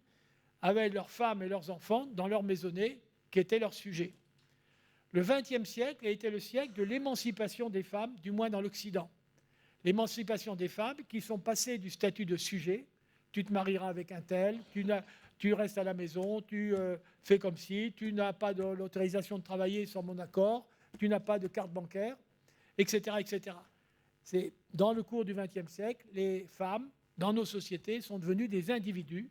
[SPEAKER 1] avaient leurs femmes et leurs enfants dans leur maisonnée, qui étaient leurs sujets. Le XXe siècle a été le siècle de l'émancipation des femmes, du moins dans l'Occident. L'émancipation des femmes qui sont passées du statut de sujet, tu te marieras avec un tel, tu restes à la maison, tu fais comme si, tu n'as pas l'autorisation de travailler sans mon accord, tu n'as pas de carte bancaire, etc. etc. C'est dans le cours du XXe siècle, les femmes, dans nos sociétés, sont devenues des individus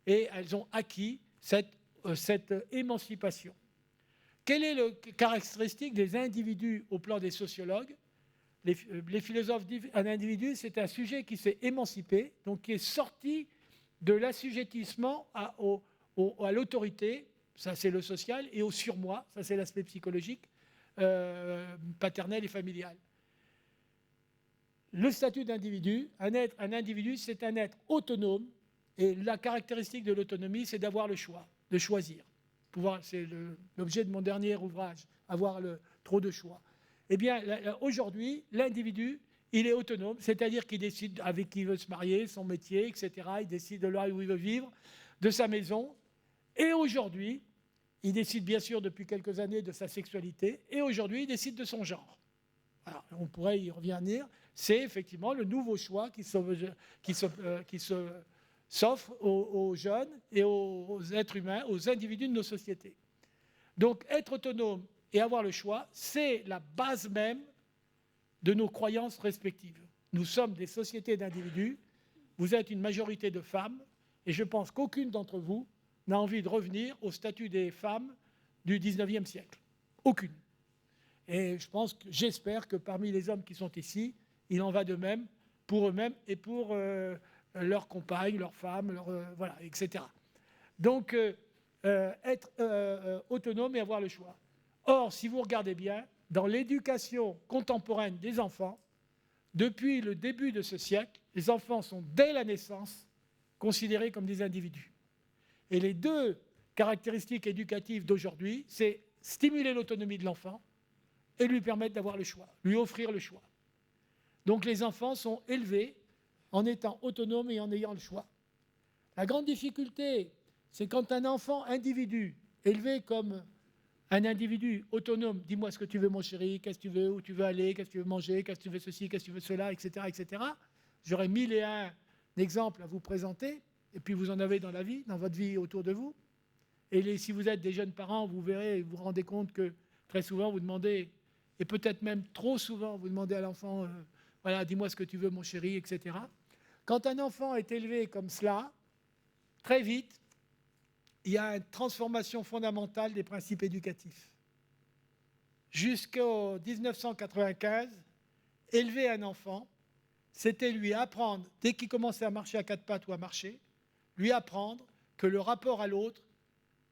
[SPEAKER 1] et elles ont acquis cette émancipation. Quelle est la caractéristique des individus au plan des sociologues? Les philosophes disent un individu, c'est un sujet qui s'est émancipé, donc qui est sorti de l'assujettissement à l'autorité, ça c'est le social, et au surmoi, ça c'est l'aspect psychologique, paternel et familial. Le statut d'individu, un individu, c'est un être autonome, et la caractéristique de l'autonomie, c'est d'avoir le choix, de choisir. C'est l'objet de mon dernier ouvrage, avoir trop de choix. Eh bien, aujourd'hui, l'individu, il est autonome, c'est-à-dire qu'il décide avec qui il veut se marier, son métier, etc. Il décide de là où il veut vivre, de sa maison. Et aujourd'hui, il décide bien sûr depuis quelques années de sa sexualité. Et aujourd'hui, il décide de son genre. Alors, on pourrait y revenir. C'est effectivement le nouveau choix qui s'offre aux jeunes et aux êtres humains, aux individus de nos sociétés. Donc, être autonome et avoir le choix, c'est la base même de nos croyances respectives. Nous sommes des sociétés d'individus, vous êtes une majorité de femmes, et je pense qu'aucune d'entre vous n'a envie de revenir au statut des femmes du XIXe siècle. Aucune. Et j'espère que parmi les hommes qui sont ici, il en va de même pour eux-mêmes et pour leurs compagnes, leurs femmes, voilà, etc. Donc, être autonome et avoir le choix. Or, si vous regardez bien, dans l'éducation contemporaine des enfants, depuis le début de ce siècle, les enfants sont, dès la naissance, considérés comme des individus. Et les deux caractéristiques éducatives d'aujourd'hui, c'est stimuler l'autonomie de l'enfant et lui permettre d'avoir le choix, lui offrir le choix. Donc les enfants sont élevés en étant autonomes et en ayant le choix. La grande difficulté, c'est quand un enfant individu, élevé comme un individu autonome, dis-moi ce que tu veux mon chéri, qu'est-ce que tu veux, où tu veux aller, qu'est-ce que tu veux manger, qu'est-ce que tu veux ceci, qu'est-ce que tu veux cela, etc. etc. J'aurais 1001 exemples à vous présenter, et puis vous en avez dans la vie, dans votre vie autour de vous. Et si vous êtes des jeunes parents, vous verrez, vous vous rendez compte que très souvent vous demandez, et peut-être même trop souvent, vous demandez à l'enfant, voilà, dis-moi ce que tu veux mon chéri, etc. Quand un enfant est élevé comme cela, très vite, il y a une transformation fondamentale des principes éducatifs. Jusqu'en 1995, élever un enfant, c'était lui apprendre, dès qu'il commençait à marcher à quatre pattes ou à marcher, lui apprendre que le rapport à l'autre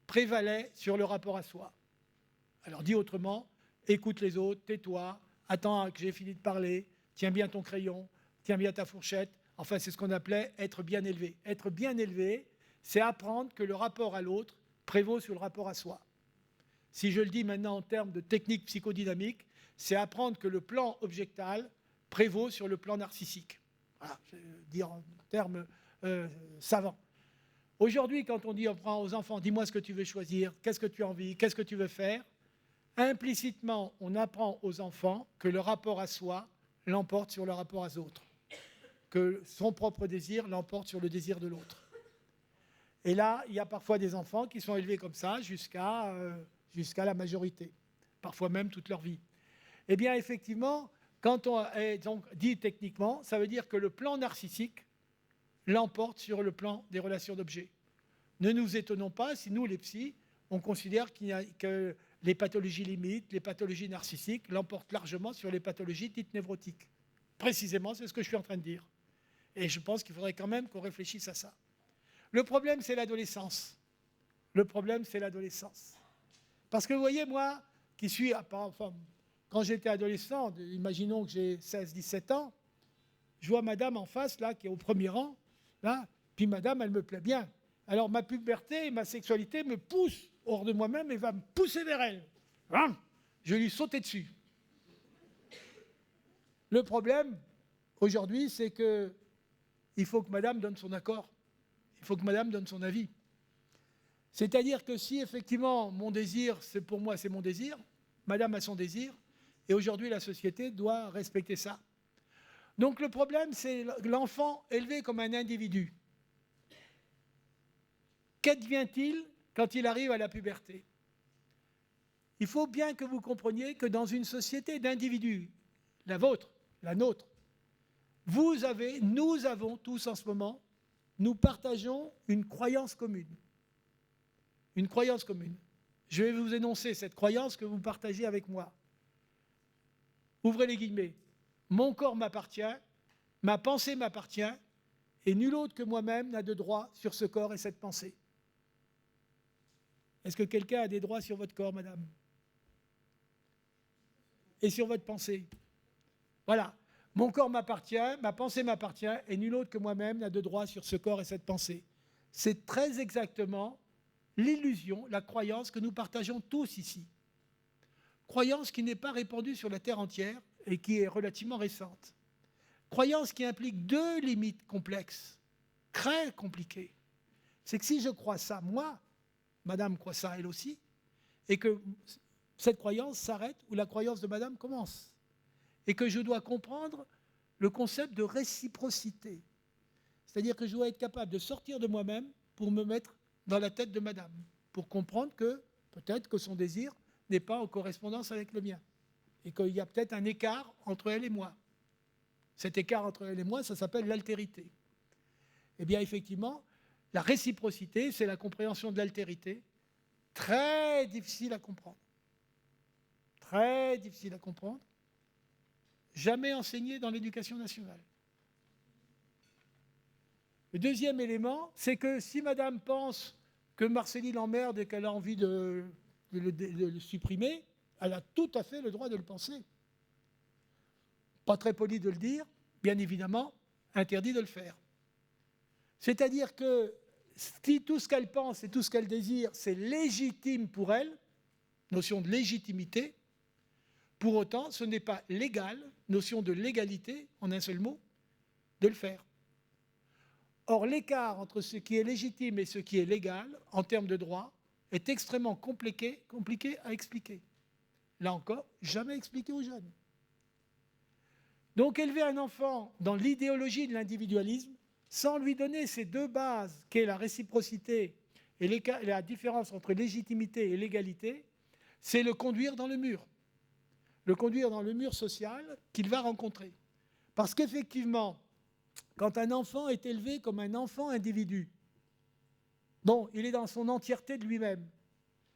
[SPEAKER 1] prévalait sur le rapport à soi. Alors dit autrement, écoute les autres, tais-toi, attends que j'ai fini de parler, tiens bien ton crayon, tiens bien ta fourchette. Enfin, c'est ce qu'on appelait être bien élevé. Être bien élevé, c'est apprendre que le rapport à l'autre prévaut sur le rapport à soi. Si je le dis maintenant en termes de technique psychodynamique, c'est apprendre que le plan objectal prévaut sur le plan narcissique. Voilà, je vais dire en termes savants. Aujourd'hui, quand on dit aux enfants, dis-moi ce que tu veux choisir, qu'est-ce que tu as envie, qu'est-ce que tu veux faire, implicitement, on apprend aux enfants que le rapport à soi l'emporte sur le rapport aux autres, que son propre désir l'emporte sur le désir de l'autre. Et là, il y a parfois des enfants qui sont élevés comme ça jusqu'à la majorité, parfois même toute leur vie. Eh bien, effectivement, quand on est donc dit techniquement, ça veut dire que le plan narcissique l'emporte sur le plan des relations d'objets. Ne nous étonnons pas si nous, les psys, on considère que les pathologies limites, les pathologies narcissiques l'emportent largement sur les pathologies dites névrotiques. Précisément, c'est ce que je suis en train de dire. Et je pense qu'il faudrait quand même qu'on réfléchisse à ça. Le problème, c'est l'adolescence. Le problème, c'est l'adolescence. Parce que vous voyez, moi, qui suis, enfin, quand j'étais adolescent, imaginons que j'ai 16-17 ans, je vois madame en face, là, qui est au premier rang, là, puis madame, elle me plaît bien. Alors ma puberté et ma sexualité me poussent hors de moi-même et va me pousser vers elle. Hein? Je vais lui sauter dessus. Le problème, aujourd'hui, c'est que il faut que madame donne son accord. Il faut que madame donne son avis. C'est-à-dire que si effectivement mon désir, c'est pour moi, c'est mon désir, madame a son désir, et aujourd'hui la société doit respecter ça. Donc le problème, c'est l'enfant élevé comme un individu. Qu'advient-il quand il arrive à la puberté? Il faut bien que vous compreniez que dans une société d'individus, la vôtre, la nôtre, nous avons tous en ce moment, nous partageons une croyance commune. Une croyance commune. Je vais vous énoncer cette croyance que vous partagez avec moi. Ouvrez les guillemets. Mon corps m'appartient, ma pensée m'appartient, et nul autre que moi-même n'a de droit sur ce corps et cette pensée. Est-ce que quelqu'un a des droits sur votre corps, madame? Et sur votre pensée? Voilà. Mon corps m'appartient, ma pensée m'appartient, et nul autre que moi-même n'a de droit sur ce corps et cette pensée. C'est très exactement l'illusion, la croyance que nous partageons tous ici. Croyance qui n'est pas répandue sur la terre entière et qui est relativement récente. Croyance qui implique deux limites complexes, très compliquées. C'est que si je crois ça, moi, madame croit ça elle aussi, et que cette croyance s'arrête où la croyance de madame commence. Et que je dois comprendre le concept de réciprocité. C'est-à-dire que je dois être capable de sortir de moi-même pour me mettre dans la tête de madame, pour comprendre que peut-être que son désir n'est pas en correspondance avec le mien, et qu'il y a peut-être un écart entre elle et moi. Cet écart entre elle et moi, ça s'appelle l'altérité. Eh bien, effectivement, la réciprocité, c'est la compréhension de l'altérité, très difficile à comprendre. Très difficile à comprendre. Jamais enseigné dans l'éducation nationale. Le deuxième élément, c'est que si madame pense que Marcéline l'emmerde et qu'elle a envie de le supprimer, elle a tout à fait le droit de le penser. Pas très poli de le dire, bien évidemment, interdit de le faire. C'est-à-dire que si tout ce qu'elle pense et tout ce qu'elle désire, c'est légitime pour elle, notion de légitimité, pour autant, ce n'est pas légal, notion de légalité, en un seul mot, de le faire. Or, l'écart entre ce qui est légitime et ce qui est légal, en termes de droit, est extrêmement compliqué à expliquer. Là encore, jamais expliqué aux jeunes. Donc, élever un enfant dans l'idéologie de l'individualisme, sans lui donner ces deux bases, qu'est la réciprocité et la différence entre légitimité et légalité, c'est le conduire dans le mur. Le conduire dans le mur social qu'il va rencontrer. Parce qu'effectivement, quand un enfant est élevé comme un enfant individu, bon, il est dans son entièreté de lui-même,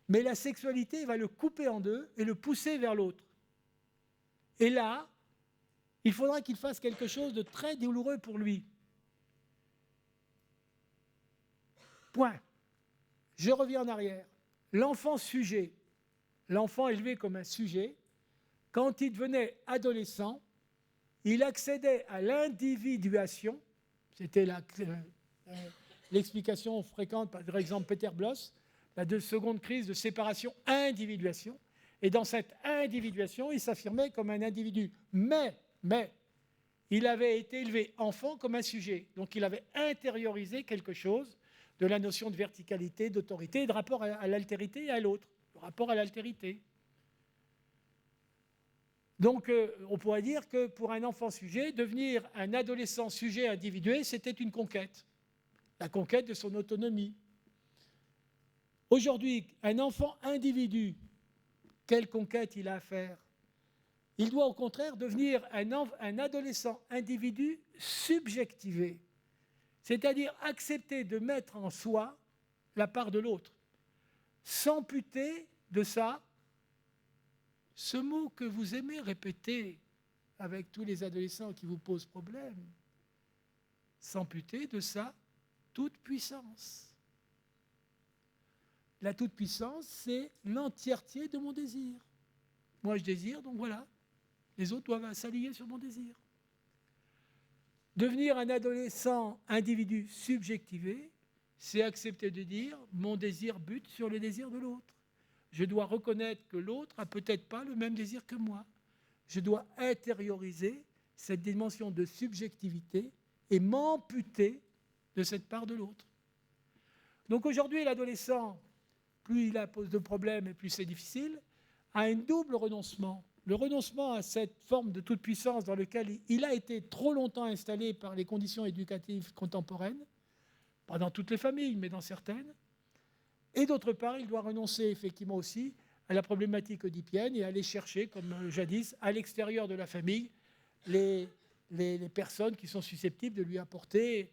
[SPEAKER 1] mais la sexualité va le couper en deux et le pousser vers l'autre. Et là, il faudra qu'il fasse quelque chose de très douloureux pour lui. Point. Je reviens en arrière. L'enfant sujet, l'enfant élevé comme un sujet, quand il devenait adolescent, il accédait à l'individuation, c'était l'explication fréquente, par exemple Peter Bloss, la seconde crise de séparation-individuation, et dans cette individuation, il s'affirmait comme un individu. Mais, il avait été élevé enfant comme un sujet, donc il avait intériorisé quelque chose de la notion de verticalité, d'autorité, et de rapport à l'altérité et à l'autre, le rapport à l'altérité. Donc, on pourrait dire que pour un enfant sujet, devenir un adolescent sujet individué, c'était une conquête. La conquête de son autonomie. Aujourd'hui, un enfant individu, quelle conquête il a à faire? Il doit au contraire devenir un adolescent individu subjectivé, c'est-à-dire accepter de mettre en soi la part de l'autre, s'amputer de ça. Ce mot que vous aimez répéter avec tous les adolescents qui vous posent problème, s'amputer de sa toute-puissance. La toute-puissance, c'est l'entièreté de mon désir. moi je désire, donc voilà, les autres doivent s'aligner sur mon désir. Devenir un adolescent individu subjectivé, c'est accepter de dire mon désir bute sur le désir de l'autre. Je dois reconnaître que l'autre n'a peut-être pas le même désir que moi. Je dois intérioriser cette dimension de subjectivité et m'amputer de cette part de l'autre. Donc aujourd'hui, l'adolescent, plus il pose de problèmes et plus c'est difficile, a un double renoncement. Le renoncement à cette forme de toute-puissance dans laquelle il a été trop longtemps installé par les conditions éducatives contemporaines, pas dans toutes les familles, mais dans certaines. Et d'autre part, il doit renoncer effectivement aussi à la problématique oedipienne et aller chercher, comme jadis, à l'extérieur de la famille, les personnes qui sont susceptibles de lui apporter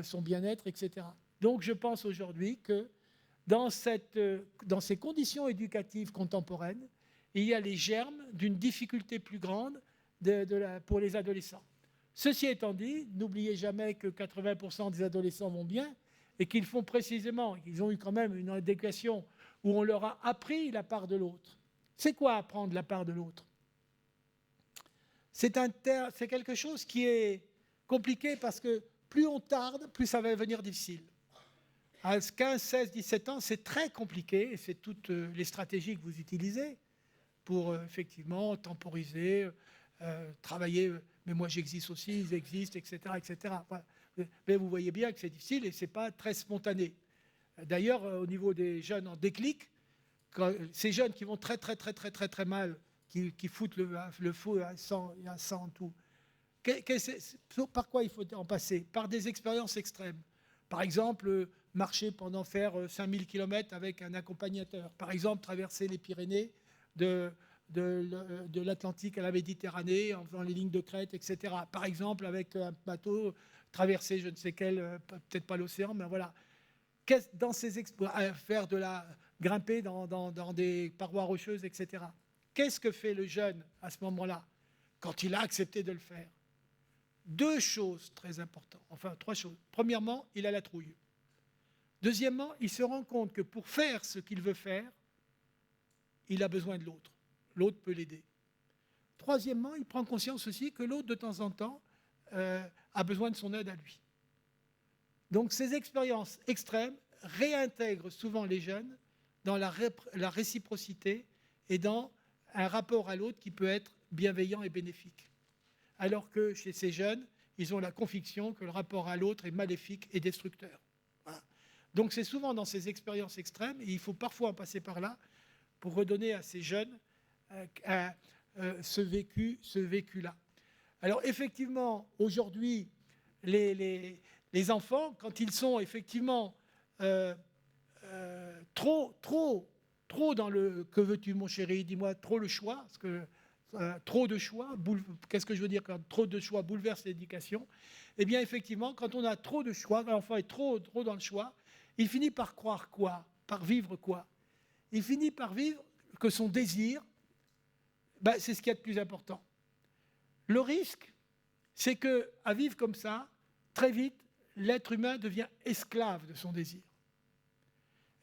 [SPEAKER 1] son bien-être, etc. Donc je pense aujourd'hui que dans ces conditions éducatives contemporaines, il y a les germes d'une difficulté plus grande pour les adolescents. Ceci étant dit, n'oubliez jamais que 80% des adolescents vont bien et qu'ils font précisément, ils ont eu quand même une éducation où on leur a appris la part de l'autre. C'est quoi apprendre la part de l'autre ? C'est quelque chose qui est compliqué parce que plus on tarde, plus ça va devenir difficile. À 15, 16, 17 ans, c'est très compliqué et c'est toutes les stratégies que vous utilisez pour effectivement temporiser, travailler. Mais moi j'existe aussi, ils existent, etc. etc. Mais vous voyez bien que c'est difficile et ce n'est pas très spontané. D'ailleurs, au niveau des jeunes en déclic, ces jeunes qui vont très mal, qui foutent le feu à 100 tout, par quoi il faut en passer ? Par des expériences extrêmes. Par exemple, marcher pendant faire 5000 km avec un accompagnateur. Par exemple, traverser les Pyrénées de l'Atlantique à la Méditerranée en faisant les lignes de crête, etc. Par exemple, avec un bateau, traverser je ne sais quel, peut-être pas l'océan, mais voilà. Dans ces faire grimper dans des parois rocheuses, etc. Qu'est-ce que fait le jeune à ce moment-là, quand il a accepté de le faire ? Deux choses très importantes, enfin trois choses. Premièrement, il a la trouille. Deuxièmement, il se rend compte que pour faire ce qu'il veut faire, il a besoin de l'autre. L'autre peut l'aider. Troisièmement, il prend conscience aussi que l'autre, de temps en temps, a besoin de son aide à lui. Donc ces expériences extrêmes réintègrent souvent les jeunes dans la réciprocité et dans un rapport à l'autre qui peut être bienveillant et bénéfique. Alors que chez ces jeunes, ils ont la conviction que le rapport à l'autre est maléfique et destructeur. Voilà. Donc c'est souvent dans ces expériences extrêmes, et il faut parfois en passer par là, pour redonner à ces jeunes ce vécu-là. Alors effectivement, aujourd'hui, les enfants, quand ils sont effectivement trop dans le « que veux-tu mon chéri, dis-moi », trop le choix, parce que trop de choix, qu'est-ce que je veux dire quand trop de choix bouleverse l'éducation ? Eh bien effectivement, quand on a trop de choix, quand l'enfant est trop dans le choix, il finit par croire quoi ? Par vivre quoi ? Il finit par vivre que son désir, c'est ce qu'il y a de plus important. Le risque, c'est qu'à vivre comme ça, très vite, l'être humain devient esclave de son désir.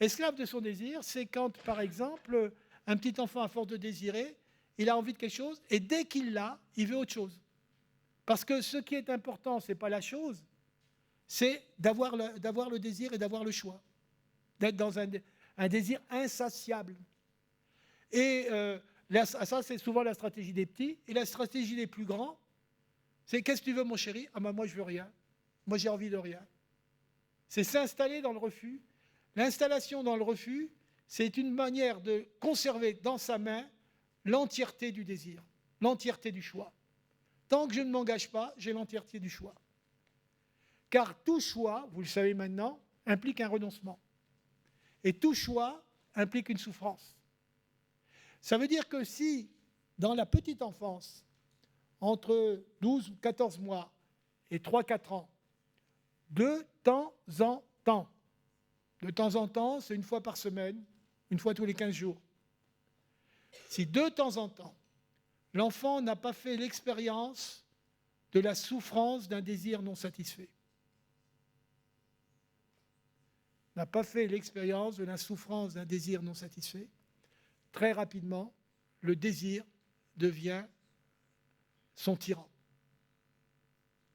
[SPEAKER 1] Esclave de son désir, c'est quand, par exemple, un petit enfant, à force de désirer, il a envie de quelque chose, et dès qu'il l'a, il veut autre chose. Parce que ce qui est important, ce n'est pas la chose, c'est d'avoir le désir et d'avoir le choix. D'être dans un désir insatiable. Et ça, c'est souvent la stratégie des petits. Et la stratégie des plus grands, c'est « qu'est-ce que tu veux, mon chéri ?» « Ah ben moi, je veux rien. Moi, j'ai envie de rien. » C'est s'installer dans le refus. L'installation dans le refus, c'est une manière de conserver dans sa main l'entièreté du désir, l'entièreté du choix. Tant que je ne m'engage pas, j'ai l'entièreté du choix. Car tout choix, vous le savez maintenant, implique un renoncement. Et tout choix implique une souffrance. Ça veut dire que si, dans la petite enfance, entre 12 ou 14 mois et 3-4 ans, de temps en temps, c'est une fois par semaine, une fois tous les 15 jours. Si de temps en temps, l'enfant n'a pas fait l'expérience de la souffrance d'un désir non satisfait, n'a pas fait l'expérience de la souffrance d'un désir non satisfait, très rapidement, le désir devient son tyran.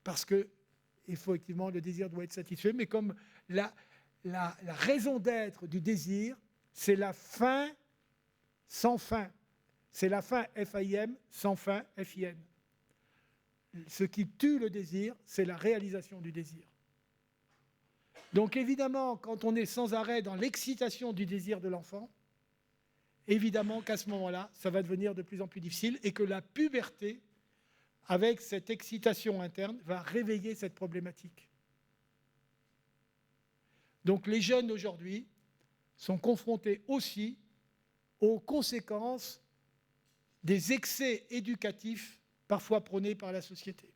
[SPEAKER 1] Parce que, effectivement, le désir doit être satisfait, mais comme la raison d'être du désir, c'est la fin sans fin. C'est la fin, F-A-I-M, sans fin, F-I-N. Ce qui tue le désir, c'est la réalisation du désir. Donc évidemment, quand on est sans arrêt dans l'excitation du désir de l'enfant, évidemment qu'à ce moment-là, ça va devenir de plus en plus difficile et que la puberté, avec cette excitation interne, va réveiller cette problématique. Donc les jeunes d'aujourd'hui sont confrontés aussi aux conséquences des excès éducatifs parfois prônés par la société.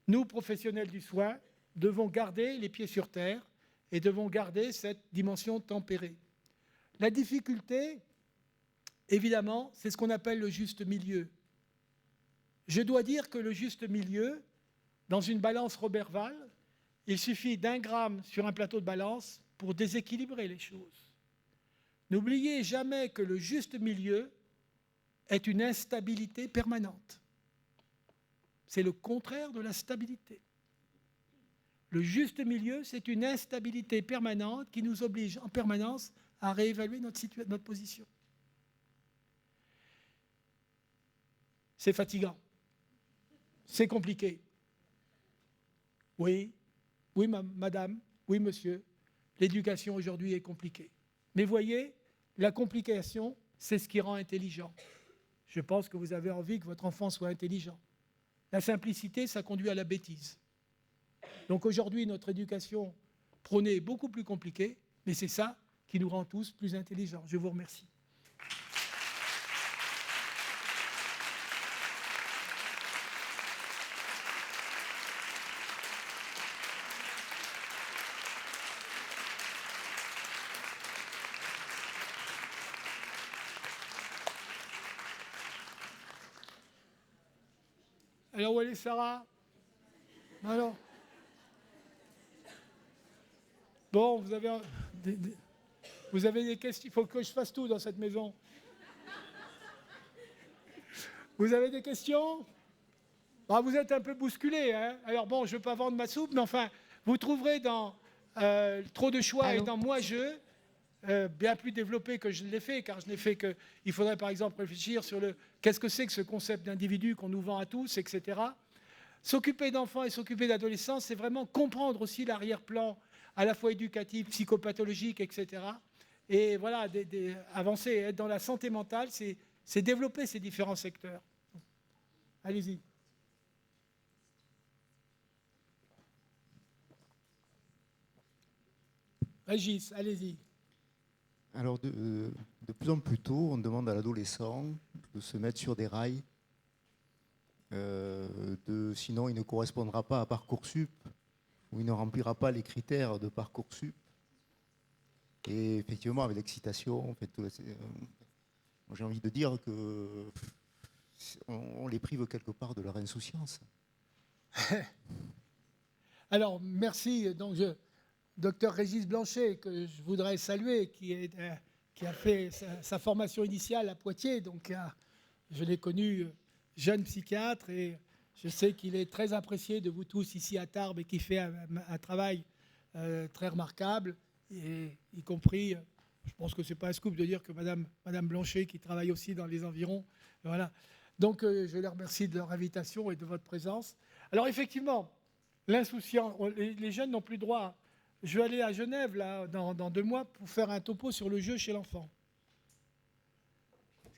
[SPEAKER 1] Nous, professionnels du soin, devons garder les pieds sur terre et devons garder cette dimension tempérée. La difficulté, évidemment, c'est ce qu'on appelle le juste milieu. Je dois dire que le juste milieu, dans une balance Roberval, il suffit d'1 gramme sur un plateau de balance pour déséquilibrer les choses. N'oubliez jamais que le juste milieu est une instabilité permanente. C'est le contraire de la stabilité. Le juste milieu, c'est une instabilité permanente qui nous oblige en permanence à réévaluer notre position. C'est fatigant. C'est compliqué. Oui, oui madame, oui monsieur, l'éducation aujourd'hui est compliquée. Mais voyez, la complication, c'est ce qui rend intelligent. Je pense que vous avez envie que votre enfant soit intelligent. La simplicité, ça conduit à la bêtise. Donc aujourd'hui, notre éducation prônée est beaucoup plus compliquée, mais c'est ça qui nous rend tous plus intelligents. Je vous remercie. Alors, où est Sarah? Alors. Bon, vous avez des questions. Il faut que je fasse tout dans cette maison. Vous avez des questions? Ah, vous êtes un peu bousculé, hein? Alors bon, je ne veux pas vendre ma soupe, mais enfin, vous trouverez dans Trop de choix et dans Moi je, bien plus développé que je l'ai fait, car je n'ai fait que... Il faudrait par exemple réfléchir sur qu'est-ce que c'est que ce concept d'individu qu'on nous vend à tous, etc. S'occuper d'enfants et s'occuper d'adolescents, c'est vraiment comprendre aussi l'arrière-plan à la fois éducatif, psychopathologique, etc. Et voilà, avancer, être dans la santé mentale, c'est développer ces différents secteurs. Allez-y. Régis, allez-y.
[SPEAKER 2] Alors, de plus en plus tôt, on demande à l'adolescent de se mettre sur des rails. Sinon, il ne correspondra pas à Parcoursup, ou il ne remplira pas les critères de Parcoursup. Et effectivement, avec l'excitation, en fait, j'ai envie de dire qu'on les prive quelque part de leur insouciance.
[SPEAKER 1] Alors, merci. Donc, Docteur Régis Blanchet, que je voudrais saluer, qui a fait sa formation initiale à Poitiers. Donc, je l'ai connu jeune psychiatre et je sais qu'il est très apprécié de vous tous ici à Tarbes et qui fait un travail très remarquable, et y compris, je pense que ce n'est pas un scoop de dire que Madame Blanchet, qui travaille aussi dans les environs, voilà. Donc, je les remercie de leur invitation et de votre présence. Alors, effectivement, l'insouciance, les jeunes n'ont plus droit. Je vais aller à Genève là, dans 2 mois pour faire un topo sur le jeu chez l'enfant.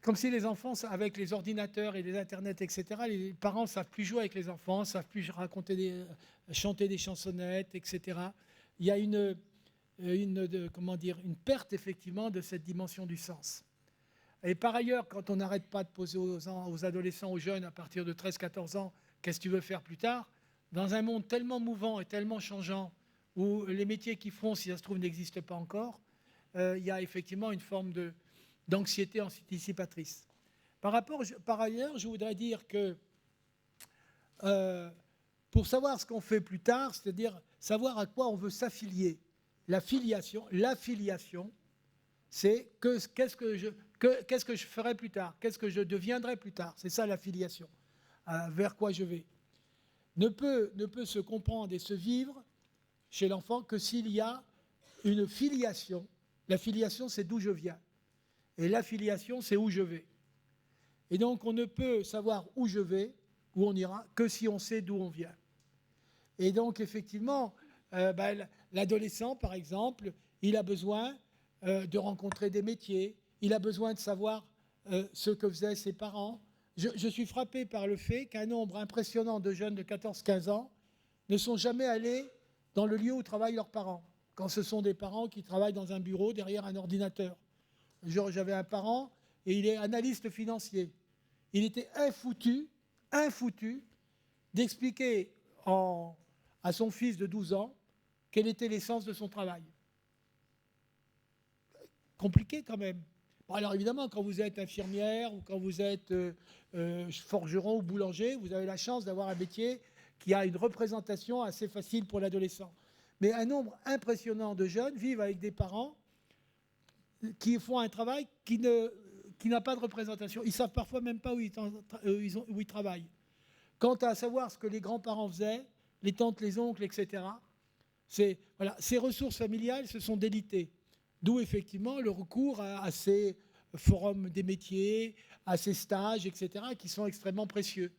[SPEAKER 1] Comme si les enfants, avec les ordinateurs et les internets, etc., les parents ne savent plus jouer avec les enfants, ne savent plus chanter des chansonnettes, etc. Il y a une perte, effectivement, de cette dimension du sens. Et par ailleurs, quand on n'arrête pas de poser aux adolescents, aux jeunes, à partir de 13-14 ans, qu'est-ce que tu veux faire plus tard? Dans un monde tellement mouvant et tellement changeant, où les métiers qu'ils font, si ça se trouve, n'existent pas encore, il y a effectivement une forme d'anxiété anticipatrice. Par ailleurs, je voudrais dire que pour savoir ce qu'on fait plus tard, c'est-à-dire savoir à quoi on veut s'affilier, l'affiliation, C'est qu'est-ce que je ferai plus tard, qu'est-ce que je deviendrai plus tard. C'est ça la filiation, vers quoi je vais. Ne peut se comprendre et se vivre chez l'enfant que s'il y a une filiation. La filiation, c'est d'où je viens. Et l'affiliation, c'est où je vais. Et donc, on ne peut savoir où je vais, où on ira, que si on sait d'où on vient. Et donc, effectivement, l'adolescent, par exemple, il a besoin de rencontrer des métiers, il a besoin de savoir ce que faisaient ses parents. Je suis frappé par le fait qu'un nombre impressionnant de jeunes de 14-15 ans ne sont jamais allés dans le lieu où travaillent leurs parents, quand ce sont des parents qui travaillent dans un bureau derrière un ordinateur. J'avais un parent et il est analyste financier. Il était infoutu d'expliquer à son fils de 12 ans quel était l'essence de son travail. Compliqué quand même. Bon, alors évidemment, quand vous êtes infirmière ou quand vous êtes forgeron ou boulanger, vous avez la chance d'avoir un métier qui a une représentation assez facile pour l'adolescent. Mais un nombre impressionnant de jeunes vivent avec des parents qui font un travail qui n'a pas de représentation. Ils ne savent parfois même pas où ils travaillent. Quant à savoir ce que les grands-parents faisaient, les tantes, les oncles, etc., ces ressources familiales se sont délitées. D'où effectivement le recours à ces forums des métiers, à ces stages, etc., qui sont extrêmement précieux.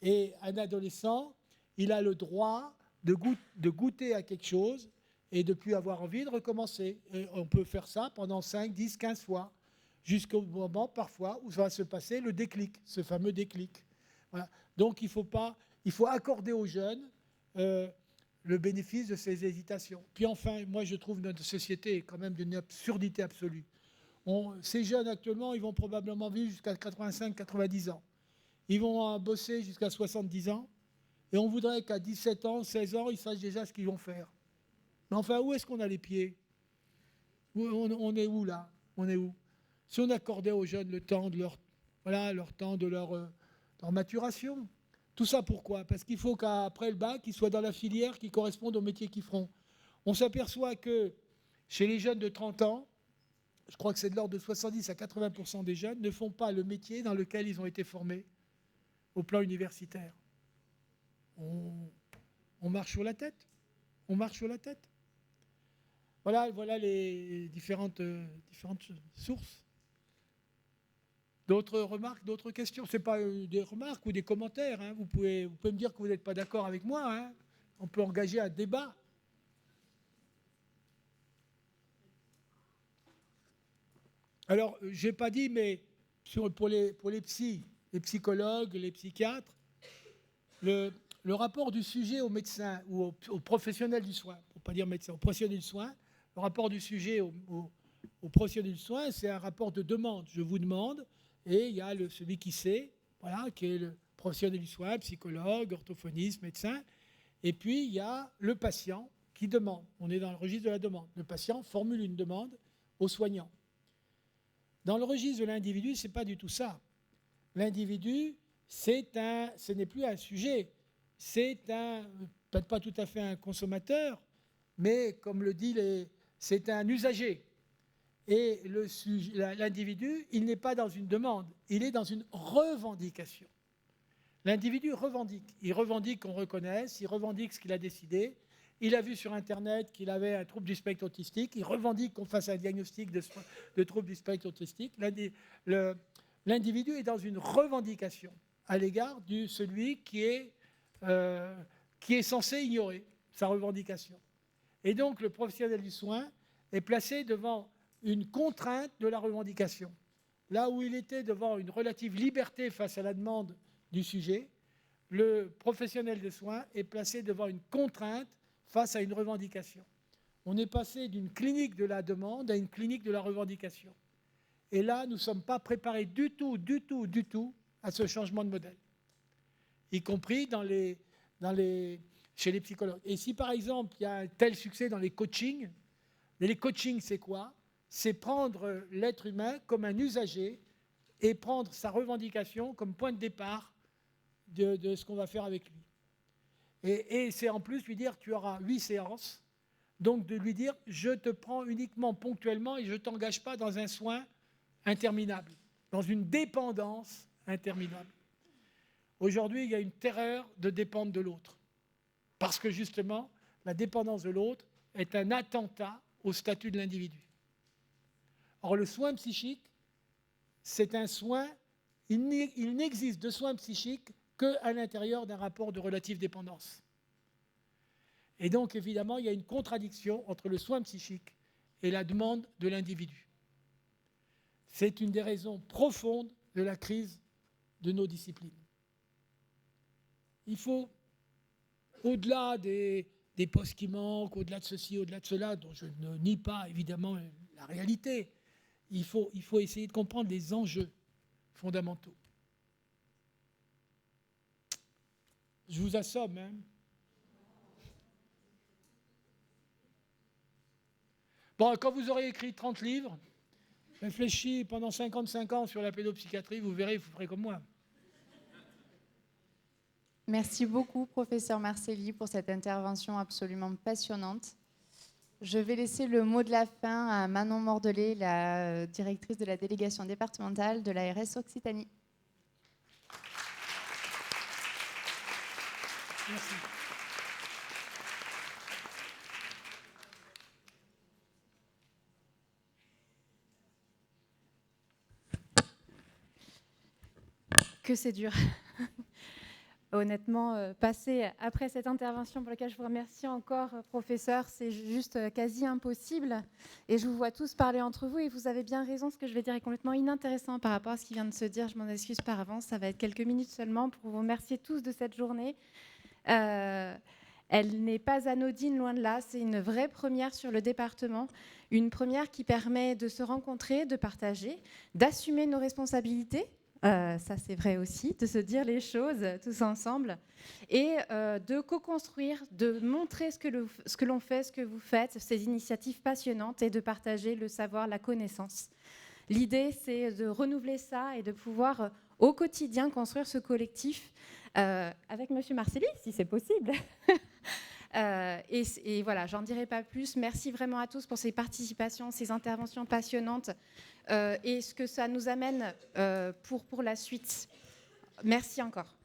[SPEAKER 1] Et un adolescent, il a le droit de goûter à quelque chose et de ne plus avoir envie de recommencer. Et on peut faire ça pendant 5, 10, 15 fois, jusqu'au moment parfois où ça va se passer le déclic, ce fameux déclic. Voilà. Donc il faut accorder aux jeunes le bénéfice de ces hésitations. Puis enfin, moi je trouve notre société quand même d'une absurdité absolue. Ces jeunes actuellement, ils vont probablement vivre jusqu'à 85-90 ans. Ils vont bosser jusqu'à 70 ans. Et on voudrait qu'à 17 ans, 16 ans, ils sachent déjà ce qu'ils vont faire. Mais enfin, où est-ce qu'on a les pieds ? On est où là ? On est où ? Si on accordait aux jeunes le temps de leur maturation. Tout ça pourquoi ? Parce qu'il faut qu'après le bac, ils soient dans la filière qui corresponde au métier qu'ils feront. On s'aperçoit que chez les jeunes de 30 ans, je crois que c'est de l'ordre de 70 à 80% des jeunes ne font pas le métier dans lequel ils ont été formés au plan universitaire. On marche sur la tête. On marche sur la tête. Voilà les différentes sources. D'autres remarques, d'autres questions ? Ce n'est pas des remarques ou des commentaires. Hein. Vous pouvez me dire que vous n'êtes pas d'accord avec moi. Hein. On peut engager un débat. Alors, je n'ai pas dit, mais pour les psychologues, les psychiatres, le rapport du sujet au médecin ou au professionnel du soin, pour ne pas dire médecin, au professionnel du soin, le rapport du sujet au professionnel du soin, c'est un rapport de demande. Je vous demande, et il y a celui qui sait, voilà, qui est le professionnel du soin, psychologue, orthophoniste, médecin, et puis il y a le patient qui demande. On est dans le registre de la demande. Le patient formule une demande au soignant. Dans le registre de l'individu, ce n'est pas du tout ça. L'individu, ce n'est plus un sujet, c'est peut-être pas tout à fait un consommateur, mais comme le dit, c'est un usager. Et l'individu, il n'est pas dans une demande, il est dans une revendication. L'individu revendique. Il revendique qu'on reconnaisse, il revendique ce qu'il a décidé. Il a vu sur Internet qu'il avait un trouble du spectre autistique, il revendique qu'on fasse un diagnostic de trouble du spectre autistique. L'individu est dans une revendication à l'égard de celui qui est censé ignorer sa revendication. Et donc le professionnel du soin est placé devant une contrainte de la revendication. Là où il était devant une relative liberté face à la demande du sujet, le professionnel de soin est placé devant une contrainte face à une revendication. On est passé d'une clinique de la demande à une clinique de la revendication. Et là, nous ne sommes pas préparés du tout à ce changement de modèle, y compris chez les psychologues. Et si par exemple, il y a un tel succès dans les coachings c'est quoi ? C'est prendre l'être humain comme un usager et prendre sa revendication comme point de départ de ce qu'on va faire avec lui. Et c'est en plus lui dire, tu auras 8 séances Donc de lui dire, je te prends uniquement ponctuellement et je ne t'engage pas dans un soin interminable, dans une dépendance interminable. Aujourd'hui, il y a une terreur de dépendre de l'autre. Parce que justement, la dépendance de l'autre est un attentat au statut de l'individu. Or, le soin psychique, c'est un soin, il n'existe de soin psychique qu'à l'intérieur d'un rapport de relative dépendance. Et donc, évidemment, il y a une contradiction entre le soin psychique et la demande de l'individu. C'est une des raisons profondes de la crise de nos disciplines. Il faut, au-delà des postes qui manquent, au-delà de ceci, au-delà de cela, dont je ne nie pas évidemment la réalité, il faut essayer de comprendre les enjeux fondamentaux. Je vous assomme, hein. Bon, quand vous aurez écrit 30 livres, réfléchis pendant 55 ans sur la pédopsychiatrie, vous verrez, vous ferez comme moi.
[SPEAKER 3] Merci beaucoup, professeur Marcelli, pour cette intervention absolument passionnante. Je vais laisser le mot de la fin à Manon Mordelet, la directrice de la délégation départementale de l'ARS Occitanie.
[SPEAKER 1] Merci.
[SPEAKER 4] Que c'est dur. Honnêtement, passer après cette intervention pour laquelle je vous remercie encore, professeur, c'est juste quasi impossible. Et je vous vois tous parler entre vous et vous avez bien raison, ce que je vais dire est complètement inintéressant par rapport à ce qui vient de se dire. Je m'en excuse par avance, ça va être quelques minutes seulement pour vous remercier tous de cette journée. Elle n'est pas anodine, loin de là, c'est une vraie première sur le département, une première qui permet de se rencontrer, de partager, d'assumer nos responsabilités. Ça c'est vrai aussi, de se dire les choses tous ensemble et de co-construire, de montrer ce que l'on fait, ce que vous faites, ces initiatives passionnantes et de partager le savoir, la connaissance. L'idée c'est de renouveler ça et de pouvoir au quotidien construire ce collectif avec Monsieur Marcelli, si c'est possible. Et voilà, j'en dirai pas plus. Merci vraiment à tous pour ces participations, ces interventions passionnantes et ce que ça nous amène pour la suite. Merci encore.